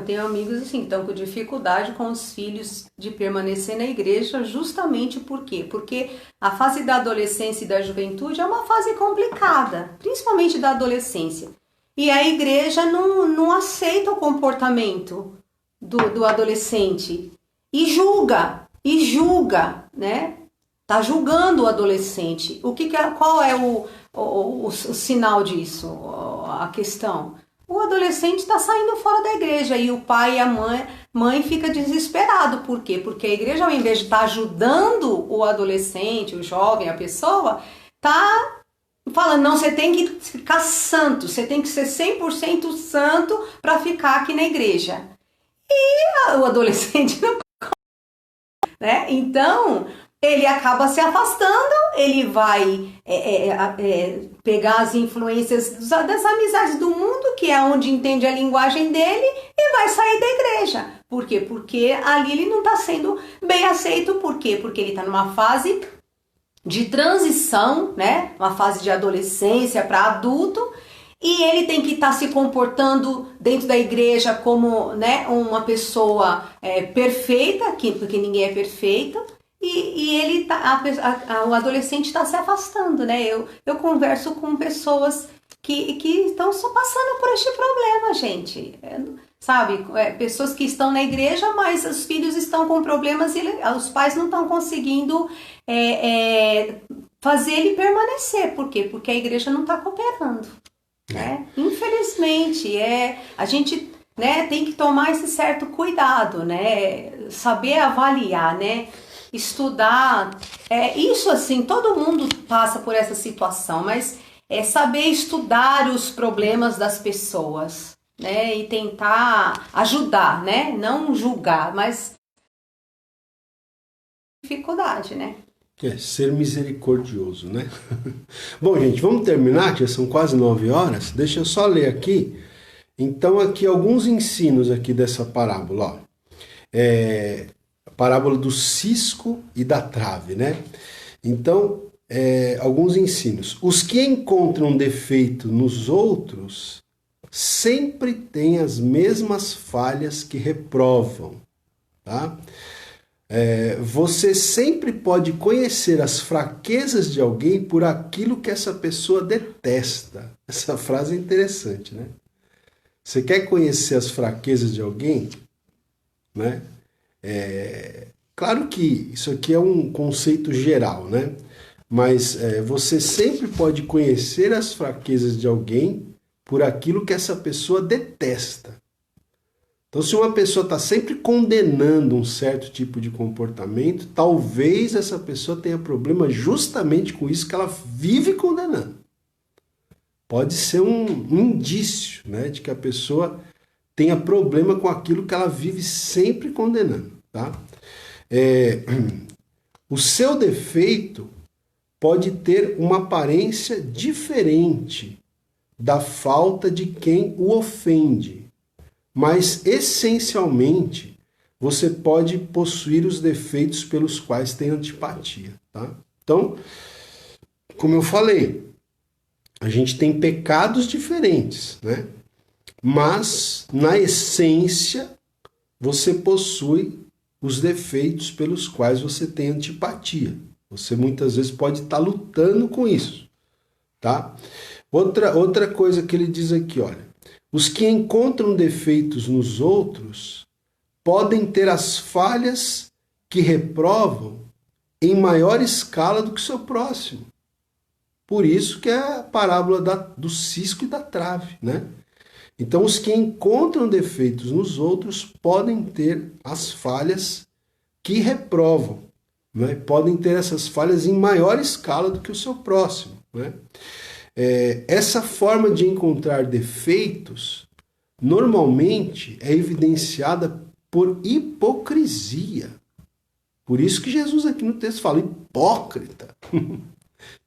tenho amigos assim, que estão com dificuldade com os filhos de permanecer na igreja, justamente por quê? Porque a fase da adolescência e da juventude é uma fase complicada, principalmente da adolescência. E a igreja não aceita o comportamento do adolescente e julga, né? Tá julgando o adolescente. Qual é o sinal disso? A questão? O adolescente está saindo fora da igreja e o pai e a mãe fica desesperado. Por quê? Porque a igreja, ao invés de estar ajudando o adolescente, o jovem, a pessoa, tá falando, não, você tem que ficar santo, você tem que ser 100% santo para ficar aqui na igreja. E o adolescente não... Né? Então... ele acaba se afastando, ele vai pegar as influências das amizades do mundo, que é onde entende a linguagem dele, e vai sair da igreja. Por quê? Porque ali ele não está sendo bem aceito. Por quê? Porque ele está numa fase de transição, né? Uma fase de adolescência para adulto, e ele tem que estar se comportando dentro da igreja como, né, uma pessoa perfeita, porque ninguém é perfeito, e ele o adolescente está se afastando, né? Eu converso com pessoas que estão só passando por este problema, gente. Sabe? Pessoas que estão na igreja, mas os filhos estão com problemas e os pais não estão conseguindo fazer ele permanecer. Por quê? Porque a igreja não está cooperando. Né? Infelizmente, a gente, né, tem que tomar esse certo cuidado, né? Saber avaliar, né? Estudar. Isso assim, todo mundo passa por essa situação, mas saber estudar os problemas das pessoas, né? E tentar ajudar, né? Não julgar, mas dificuldade, né? Ser misericordioso, né? Bom, gente, vamos terminar, que já são quase 9 horas. Deixa eu só ler aqui. Então, aqui alguns ensinos aqui dessa parábola. Ó. A parábola do cisco e da trave, né? Então, alguns ensinos. Os que encontram defeito nos outros sempre têm as mesmas falhas que reprovam, tá? Você sempre pode conhecer as fraquezas de alguém por aquilo que essa pessoa detesta. Essa frase é interessante, né? Você quer conhecer as fraquezas de alguém? Né? Claro que isso aqui é um conceito geral, né? Mas você sempre pode conhecer as fraquezas de alguém por aquilo que essa pessoa detesta. Então, se uma pessoa está sempre condenando um certo tipo de comportamento, talvez essa pessoa tenha problema justamente com isso que ela vive condenando. Pode ser um indício, né, de que a pessoa tenha problema com aquilo que ela vive sempre condenando. Tá? O seu defeito pode ter uma aparência diferente da falta de quem o ofende. Mas, essencialmente, você pode possuir os defeitos pelos quais tem antipatia. Tá? Então, como eu falei, a gente tem pecados diferentes, né? Mas, na essência, você possui os defeitos pelos quais você tem antipatia. Você muitas vezes pode estar lutando com isso. Tá? Outra coisa que ele diz aqui, olha. Os que encontram defeitos nos outros podem ter as falhas que reprovam em maior escala do que o seu próximo. Por isso que é a parábola do cisco e da trave, né? Então, os que encontram defeitos nos outros podem ter as falhas que reprovam, né? Podem ter essas falhas em maior escala do que o seu próximo, né? Essa forma de encontrar defeitos normalmente é evidenciada por hipocrisia. Por isso que Jesus aqui no texto fala, hipócrita.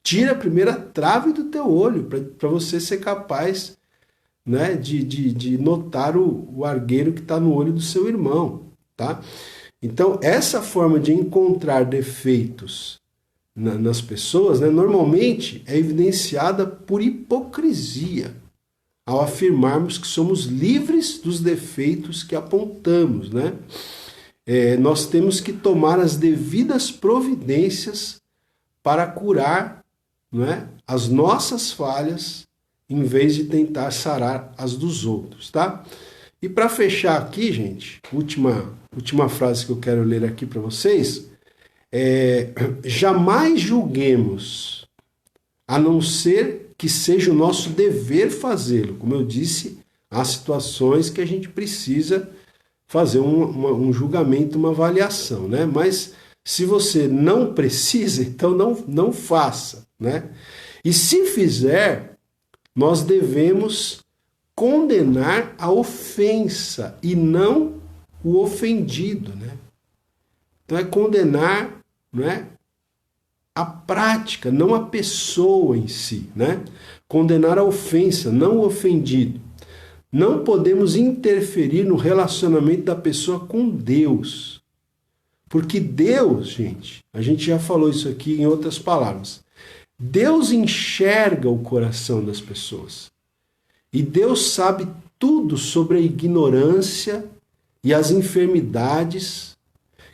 Tira a primeira trave do teu olho para você ser capaz, né, de notar o argueiro que está no olho do seu irmão. Tá? Então, essa forma de encontrar defeitos nas pessoas, né, normalmente é evidenciada por hipocrisia, ao afirmarmos que somos livres dos defeitos que apontamos. Né? Nós temos que tomar as devidas providências para curar, né, as nossas falhas, em vez de tentar sarar as dos outros. Tá? E para fechar aqui, gente, última frase que eu quero ler aqui para vocês, jamais julguemos, a não ser que seja o nosso dever fazê-lo. Como eu disse, há situações que a gente precisa fazer um julgamento, uma avaliação, né? Mas se você não precisa, então não faça, né? E se fizer, nós devemos condenar a ofensa e não o ofendido, né? Então é condenar, né, a prática, não a pessoa em si, né? Condenar a ofensa, não o ofendido. Não podemos interferir no relacionamento da pessoa com Deus. Porque Deus, gente, a gente já falou isso aqui em outras palavras, Deus enxerga o coração das pessoas. E Deus sabe tudo sobre a ignorância e as enfermidades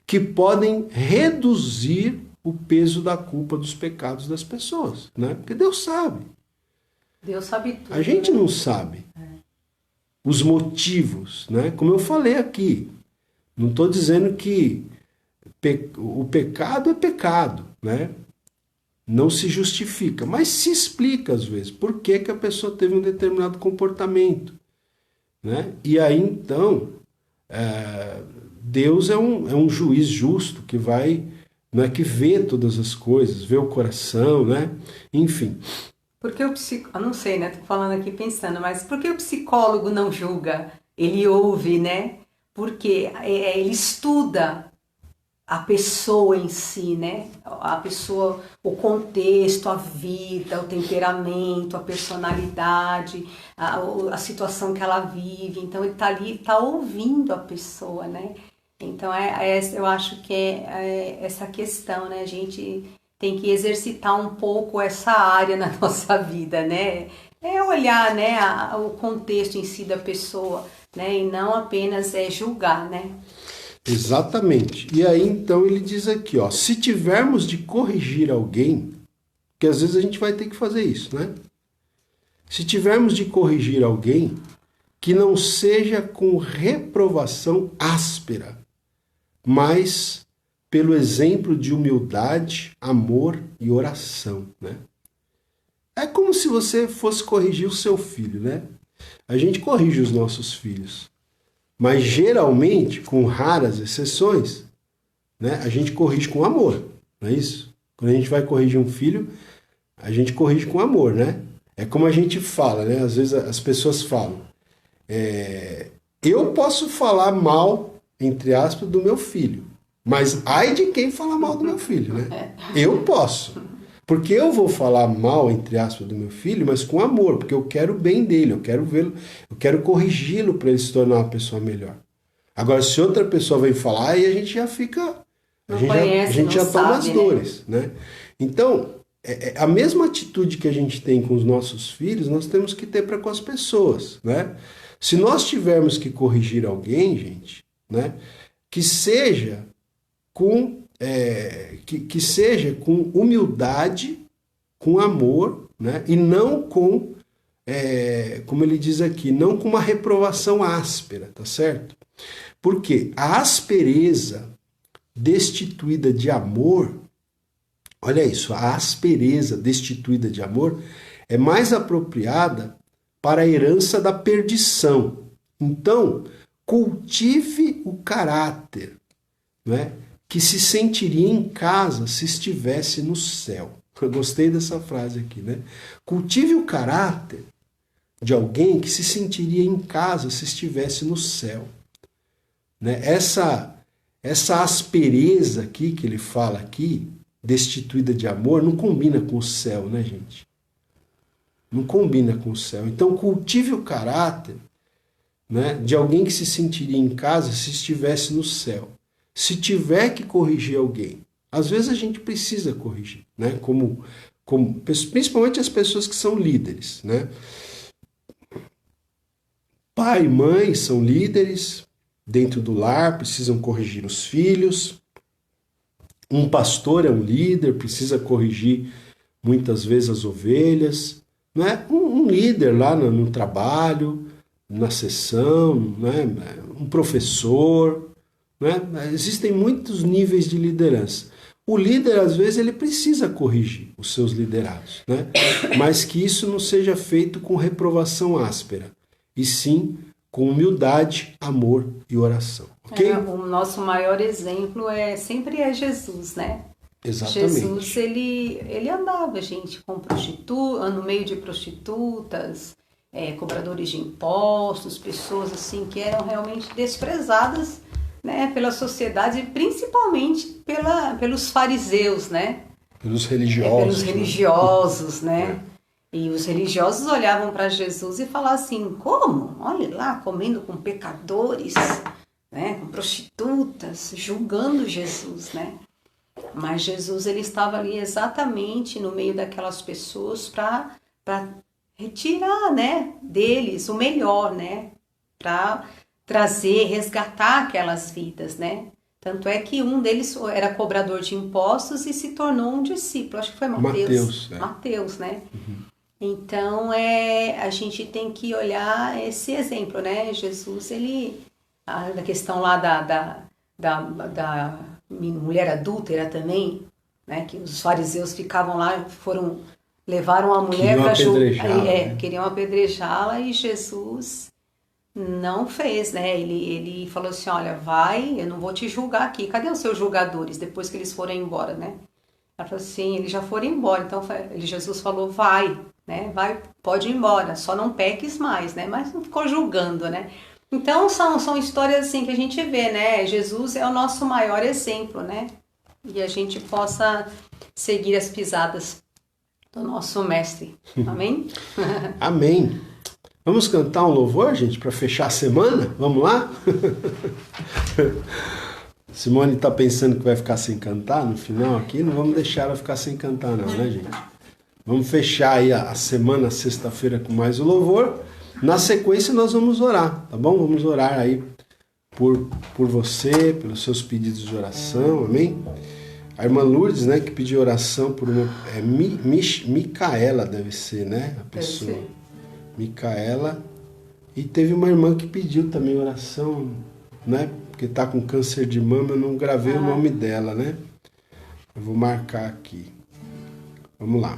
que podem reduzir o peso da culpa dos pecados das pessoas, né? Porque Deus sabe. Deus sabe tudo. A gente não sabe os motivos, né? Como eu falei aqui, não estou dizendo que o pecado é pecado, né? Não se justifica, mas se explica às vezes por que a pessoa teve um determinado comportamento, né? E aí então Deus é um juiz justo que vai, né, que vê todas as coisas, vê o coração, né? Enfim. Porque eu não sei, né? Tô falando aqui pensando, mas por que o psicólogo não julga? Ele ouve, né? Porque ele estuda a pessoa em si, né? A pessoa, o contexto, a vida, o temperamento, a personalidade, a situação que ela vive. Então ele tá ali, tá ouvindo a pessoa, né? Então eu acho que é essa questão, né? A gente tem que exercitar um pouco essa área na nossa vida, né? É olhar, né, o contexto em si da pessoa, né? E não apenas julgar, né? Exatamente. E aí, então, ele diz aqui, ó, se tivermos de corrigir alguém, que às vezes a gente vai ter que fazer isso, né? Se tivermos de corrigir alguém, que não seja com reprovação áspera, mas pelo exemplo de humildade, amor e oração, né? É como se você fosse corrigir o seu filho, né? A gente corrige os nossos filhos. Mas geralmente, com raras exceções, né, a gente corrige com amor, não é isso? Quando a gente vai corrigir um filho, a gente corrige com amor, né? É como a gente fala, né? Às vezes as pessoas falam, eu posso falar mal, entre aspas, do meu filho, mas ai de quem falar mal do meu filho, né? Eu posso. Porque eu vou falar mal, entre aspas, do meu filho, mas com amor, porque eu quero o bem dele, eu quero vê-lo, eu quero corrigi-lo para ele se tornar uma pessoa melhor. Agora, se outra pessoa vem falar, aí a gente já fica... A gente já toma as dores, né? Então, a mesma atitude que a gente tem com os nossos filhos, nós temos que ter para com as pessoas, né? Se nós tivermos que corrigir alguém, gente, né, que seja com humildade, com amor, né? E não com, como ele diz aqui, não com uma reprovação áspera, tá certo? Porque a aspereza destituída de amor, olha isso, a aspereza destituída de amor é mais apropriada para a herança da perdição. Então, cultive o caráter, né, que se sentiria em casa se estivesse no céu. Eu gostei dessa frase aqui, né? Cultive o caráter de alguém que se sentiria em casa se estivesse no céu. Né? Essa aspereza aqui que ele fala aqui, destituída de amor, não combina com o céu, né, gente? Não combina com o céu. Então, cultive o caráter, né, de alguém que se sentiria em casa se estivesse no céu. Se tiver que corrigir alguém, às vezes a gente precisa corrigir, né? Principalmente as pessoas que são líderes, né? Pai e mãe são líderes dentro do lar, precisam corrigir os filhos. Um pastor é um líder, precisa corrigir muitas vezes as ovelhas, né? Um líder lá no trabalho, na sessão, né? Um professor, né? Existem muitos níveis de liderança. O líder, às vezes, ele precisa corrigir os seus liderados, né? Mas que isso não seja feito com reprovação áspera, e sim com humildade, amor e oração. Okay? O nosso maior exemplo sempre é Jesus, né? Exatamente. Jesus, ele andava, gente, no meio de prostitutas, cobradores de impostos, pessoas assim que eram realmente desprezadas, né, pela sociedade, principalmente pelos fariseus, né? Pelos religiosos. Pelos religiosos, né? E os religiosos olhavam para Jesus e falavam assim, como? Olha lá, comendo com pecadores, né, com prostitutas, julgando Jesus, né? Mas Jesus, ele estava ali exatamente no meio daquelas pessoas para retirar, né, deles o melhor, né? Para trazer, resgatar aquelas vidas, né? Tanto é que um deles era cobrador de impostos e se tornou um discípulo. Acho que foi Mateus. Mateus, né? Então, a gente tem que olhar esse exemplo, né? Jesus, ele... Na questão lá da mulher adúltera também, né? Que os fariseus ficavam lá, levaram a mulher para julgar. Queriam apedrejá-la e Jesus... não fez, né? Ele falou assim, olha, vai, eu não vou te julgar aqui. Cadê os seus julgadores depois que eles foram embora, né? Ela falou assim, eles já foram embora. Então Jesus falou, vai, né? Vai, pode ir embora, só não peques mais, né? Mas não ficou julgando, né? Então são histórias assim que a gente vê, né? Jesus é o nosso maior exemplo, né? E a gente possa seguir as pisadas do nosso mestre. Amém? Amém. Vamos cantar um louvor, gente, para fechar a semana? Vamos lá? Simone está pensando que vai ficar sem cantar no final aqui. Não vamos deixar ela ficar sem cantar não, né, gente? Vamos fechar aí a semana, sexta-feira, com mais o louvor. Na sequência nós vamos orar, tá bom? Vamos orar aí por você, pelos seus pedidos de oração, amém? A irmã Lourdes, né, que pediu oração por uma... Micaela deve ser, né? A pessoa. Deve ser. Micaela, e teve uma irmã que pediu também oração, né? Porque tá com câncer de mama, eu não gravei o nome dela, né? Eu vou marcar aqui. Vamos lá.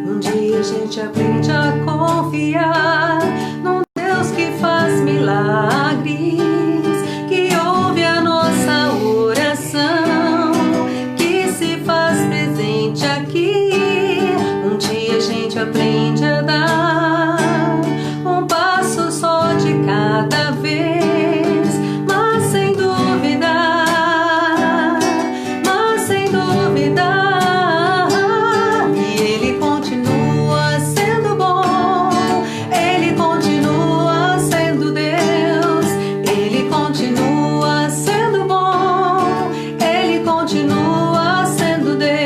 Um dia a gente aprende a confiar num Deus que faz milagres, que ouve a nossa oração, que se faz presente aqui. Um dia a gente aprende a dar um passo só de cada vez, mas sem duvidar, e Ele continua sendo bom, Ele continua sendo Deus, Ele continua sendo bom, Ele continua sendo Deus.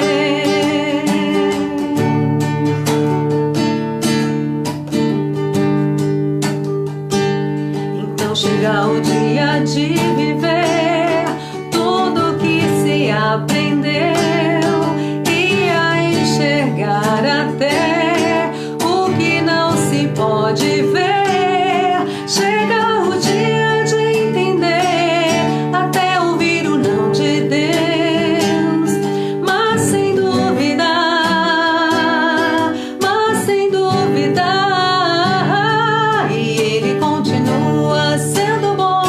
Então chega o dia de viver tudo que se aprendeu e a enxergar até o que não se pode ver. Chega o dia de entender até ouvir o não de Deus, mas sem duvidar, e Ele continua sendo bom,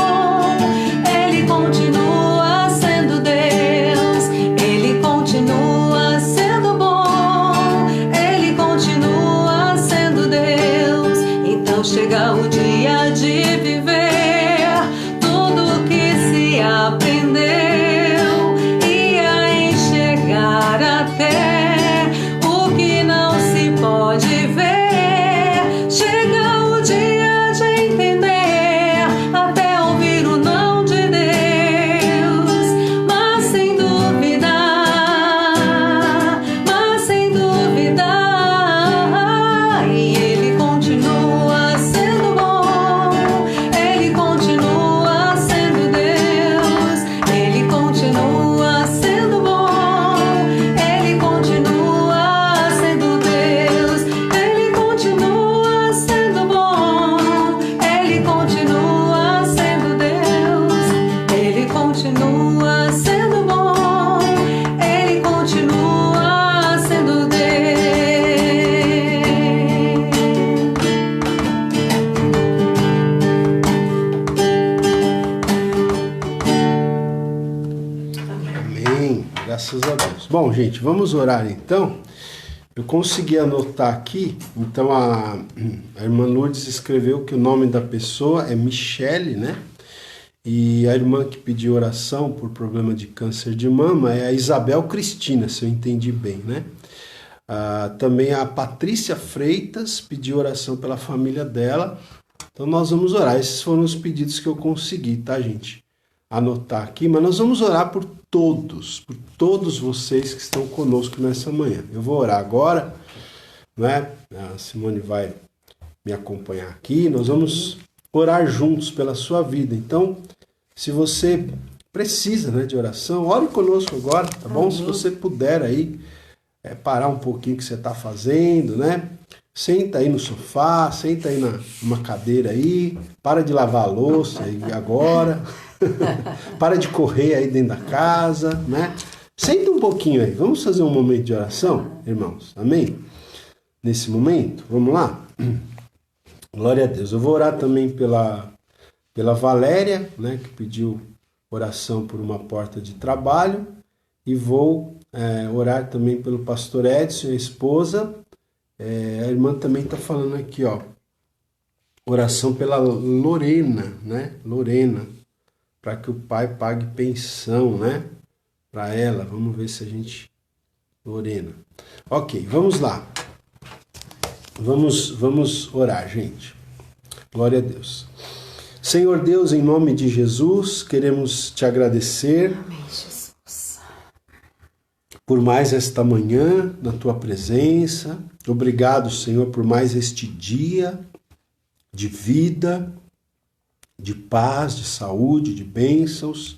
Ele continua sendo Deus, Ele continua sendo bom, Ele continua sendo Deus. Então chega o dia de viver tudo que se aprendeu e a enxergar até o que não se pode ver. Chega o dia de entender até ouvir o não de Deus, mas sem duvidar, e Ele continua sendo bom, Ele continua sendo Deus, Ele continua sendo bom, Ele continua sendo Deus, Ele continua sendo bom, Ele continua sendo Deus, Ele continua sendo bom, Ele continua sendo Deus. Amém. Graças a Deus. Bom, gente, vamos orar então. Eu consegui anotar aqui, então a irmã Lourdes escreveu que o nome da pessoa é Michele, né? E a irmã que pediu oração por problema de câncer de mama é a Isabel Cristina, se eu entendi bem, né? Também a Patrícia Freitas pediu oração pela família dela. Então nós vamos orar. Esses foram os pedidos que eu consegui, tá, gente? Anotar aqui, mas nós vamos orar por todos vocês que estão conosco nessa manhã. Eu vou orar agora, né? A Simone vai me acompanhar aqui. Nós vamos orar juntos pela sua vida. Então, se você precisa, né, de oração, ore conosco agora, tá bom? Se você puder aí parar um pouquinho o que você está fazendo, né? Senta aí no sofá, senta aí numa cadeira aí, para de lavar a louça aí agora, para de correr aí dentro da casa, né? Senta um pouquinho aí, vamos fazer um momento de oração, irmãos, amém? Nesse momento, vamos lá? Glória a Deus. Eu vou orar também pela Valéria, né, que pediu oração por uma porta de trabalho, e vou orar também pelo pastor Edson e a esposa. A irmã também está falando aqui, ó, oração pela Lorena, né? Lorena, para que o pai pague pensão, né? Para ela. Vamos ver se a gente... Lorena. Ok, vamos lá. Vamos orar, gente. Glória a Deus. Senhor Deus, em nome de Jesus, queremos te agradecer. Amém, Jesus. Por mais esta manhã na tua presença. Obrigado, Senhor, por mais este dia de vida, de paz, de saúde, de bênçãos.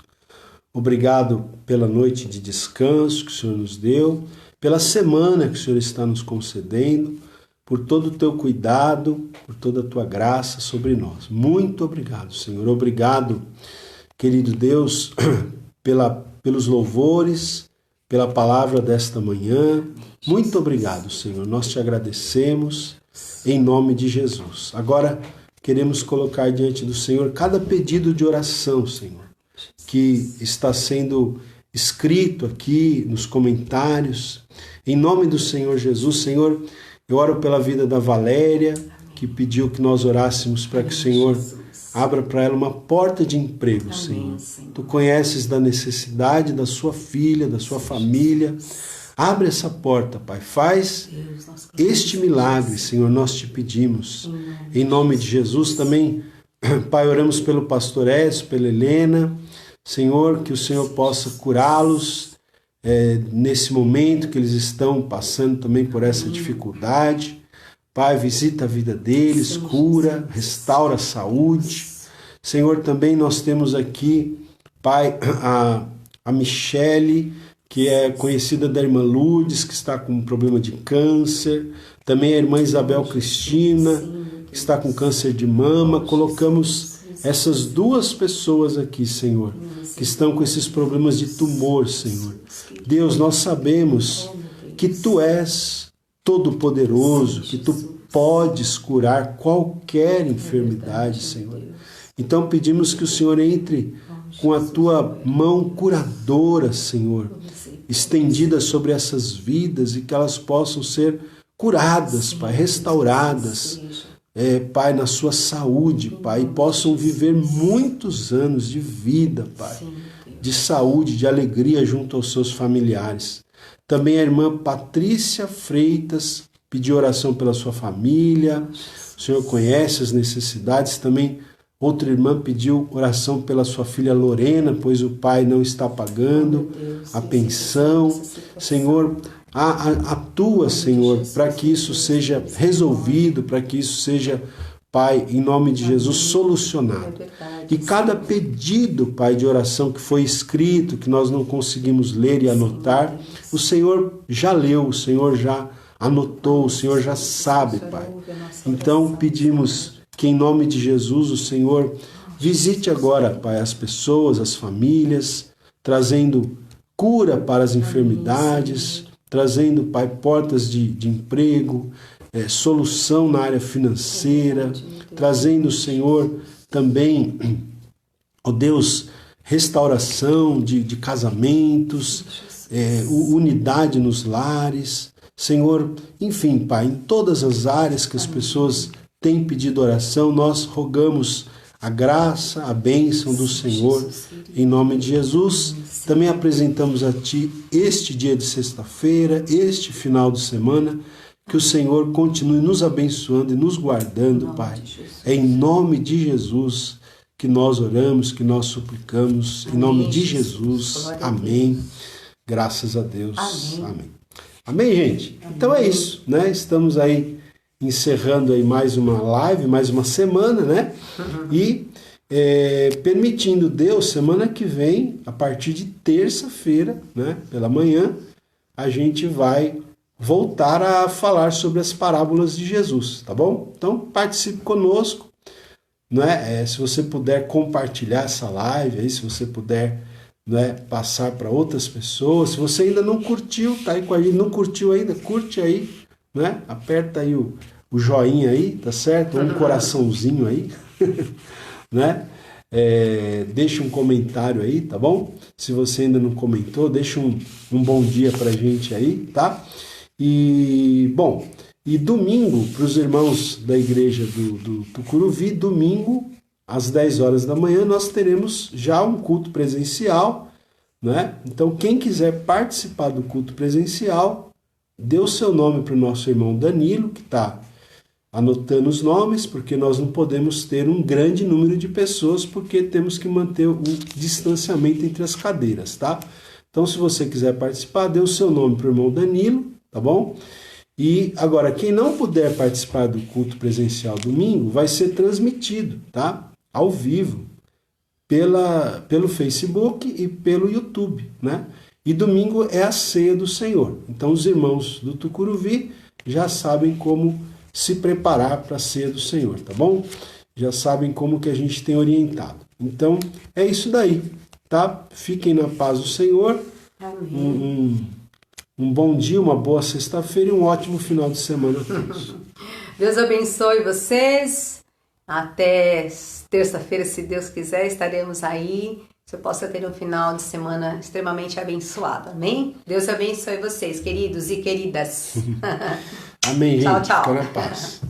Obrigado pela noite de descanso que o Senhor nos deu, pela semana que o Senhor está nos concedendo, por todo o teu cuidado, por toda a tua graça sobre nós. Muito obrigado, Senhor. Obrigado, querido Deus, pelos louvores, pela palavra desta manhã. Muito obrigado, Senhor. Nós te agradecemos em nome de Jesus. Agora queremos colocar diante do Senhor cada pedido de oração, Senhor, que está sendo escrito aqui nos comentários. Em nome do Senhor Jesus, Senhor, eu oro pela vida da Valéria, que pediu que nós orássemos para que o Senhor abra para ela uma porta de emprego, Senhor. Tu conheces da necessidade da sua filha, da sua família. Abre essa porta, Pai. Faz este milagre, Senhor, nós te pedimos. Em nome de Jesus também, Pai, oramos pelo pastor Edson, pela Helena. Senhor, que o Senhor possa curá-los nesse momento que eles estão passando também por essa dificuldade. Pai, visita a vida deles, cura, restaura a saúde. Senhor, também nós temos aqui, Pai, a Michele, que é conhecida da irmã Lourdes, que está com um problema de câncer. Também a irmã Isabel Cristina, que está com câncer de mama. Colocamos essas duas pessoas aqui, Senhor, que estão com esses problemas de tumor, Senhor. Deus, nós sabemos que Tu és todo-poderoso, que Tu podes curar qualquer enfermidade, Senhor. Então pedimos que o Senhor entre com a Tua mão curadora, Senhor, estendida sobre essas vidas e que elas possam ser curadas, Pai, restauradas, Pai, na sua saúde, Pai, e possam viver muitos anos de vida, Pai, de saúde, de alegria junto aos seus familiares. Também a irmã Patrícia Freitas pediu oração pela sua família. O Senhor conhece as necessidades. Também outra irmã pediu oração pela sua filha Lorena, pois o pai não está pagando a pensão. Senhor, atua, Senhor, para que isso seja resolvido, para que isso seja, Pai, em nome de Jesus, solucionado. E cada pedido, Pai, de oração que foi escrito, que nós não conseguimos ler e anotar, o Senhor já leu, o Senhor já anotou, o Senhor já sabe, Pai. Então pedimos que em nome de Jesus o Senhor visite agora, Pai, as pessoas, as famílias, trazendo cura para as enfermidades, trazendo, Pai, portas de emprego, solução na área financeira, trazendo, Senhor, também, ó Deus, restauração de casamentos, unidade nos lares, Senhor, enfim, Pai, em todas as áreas que as pessoas têm pedido oração, nós rogamos a graça, a bênção do Senhor, em nome de Jesus. Também apresentamos a Ti este dia de sexta-feira, este final de semana, que o Senhor continue nos abençoando e nos guardando, Pai. É em nome de Jesus que nós oramos, que nós suplicamos, em nome de Jesus. Amém. Graças a Deus. Amém. Amém, gente? Então é isso, né? Estamos aí encerrando aí mais uma live, mais uma semana, né? E permitindo Deus, semana que vem, a partir de terça-feira, né? Pela manhã, a gente vai voltar a falar sobre as parábolas de Jesus, tá bom? Então participe conosco, né? Se você puder compartilhar essa live, aí, se você puder, né, passar para outras pessoas. Se você ainda não curtiu, tá aí com a gente, não curtiu ainda, curte aí, né? Aperta aí o joinha aí, tá certo? Ou um coraçãozinho aí, né? Deixa um comentário aí, tá bom? Se você ainda não comentou, deixa um bom dia pra gente aí, tá? E, bom, e domingo, para os irmãos da igreja do Tucuruvi, domingo, às 10 horas da manhã, nós teremos já um culto presencial, né? Então, quem quiser participar do culto presencial, dê o seu nome para o nosso irmão Danilo, que está anotando os nomes, porque nós não podemos ter um grande número de pessoas, porque temos que manter o distanciamento entre as cadeiras, tá? Então, se você quiser participar, dê o seu nome para o irmão Danilo, tá bom? E agora, quem não puder participar do culto presencial domingo, vai ser transmitido, tá? Ao vivo, pelo Facebook e pelo YouTube, né? E domingo é a ceia do Senhor. Então os irmãos do Tucuruvi já sabem como se preparar para a ceia do Senhor, tá bom? Já sabem como que a gente tem orientado. Então é isso daí, tá? Fiquem na paz do Senhor. Amém. Um bom dia, uma boa sexta-feira e um ótimo final de semana a todos. Deus abençoe vocês. Até terça-feira, se Deus quiser, estaremos aí. Você possa ter um final de semana extremamente abençoado. Amém? Deus abençoe vocês, queridos e queridas. Amém, gente. Tchau, tchau. Fica na paz.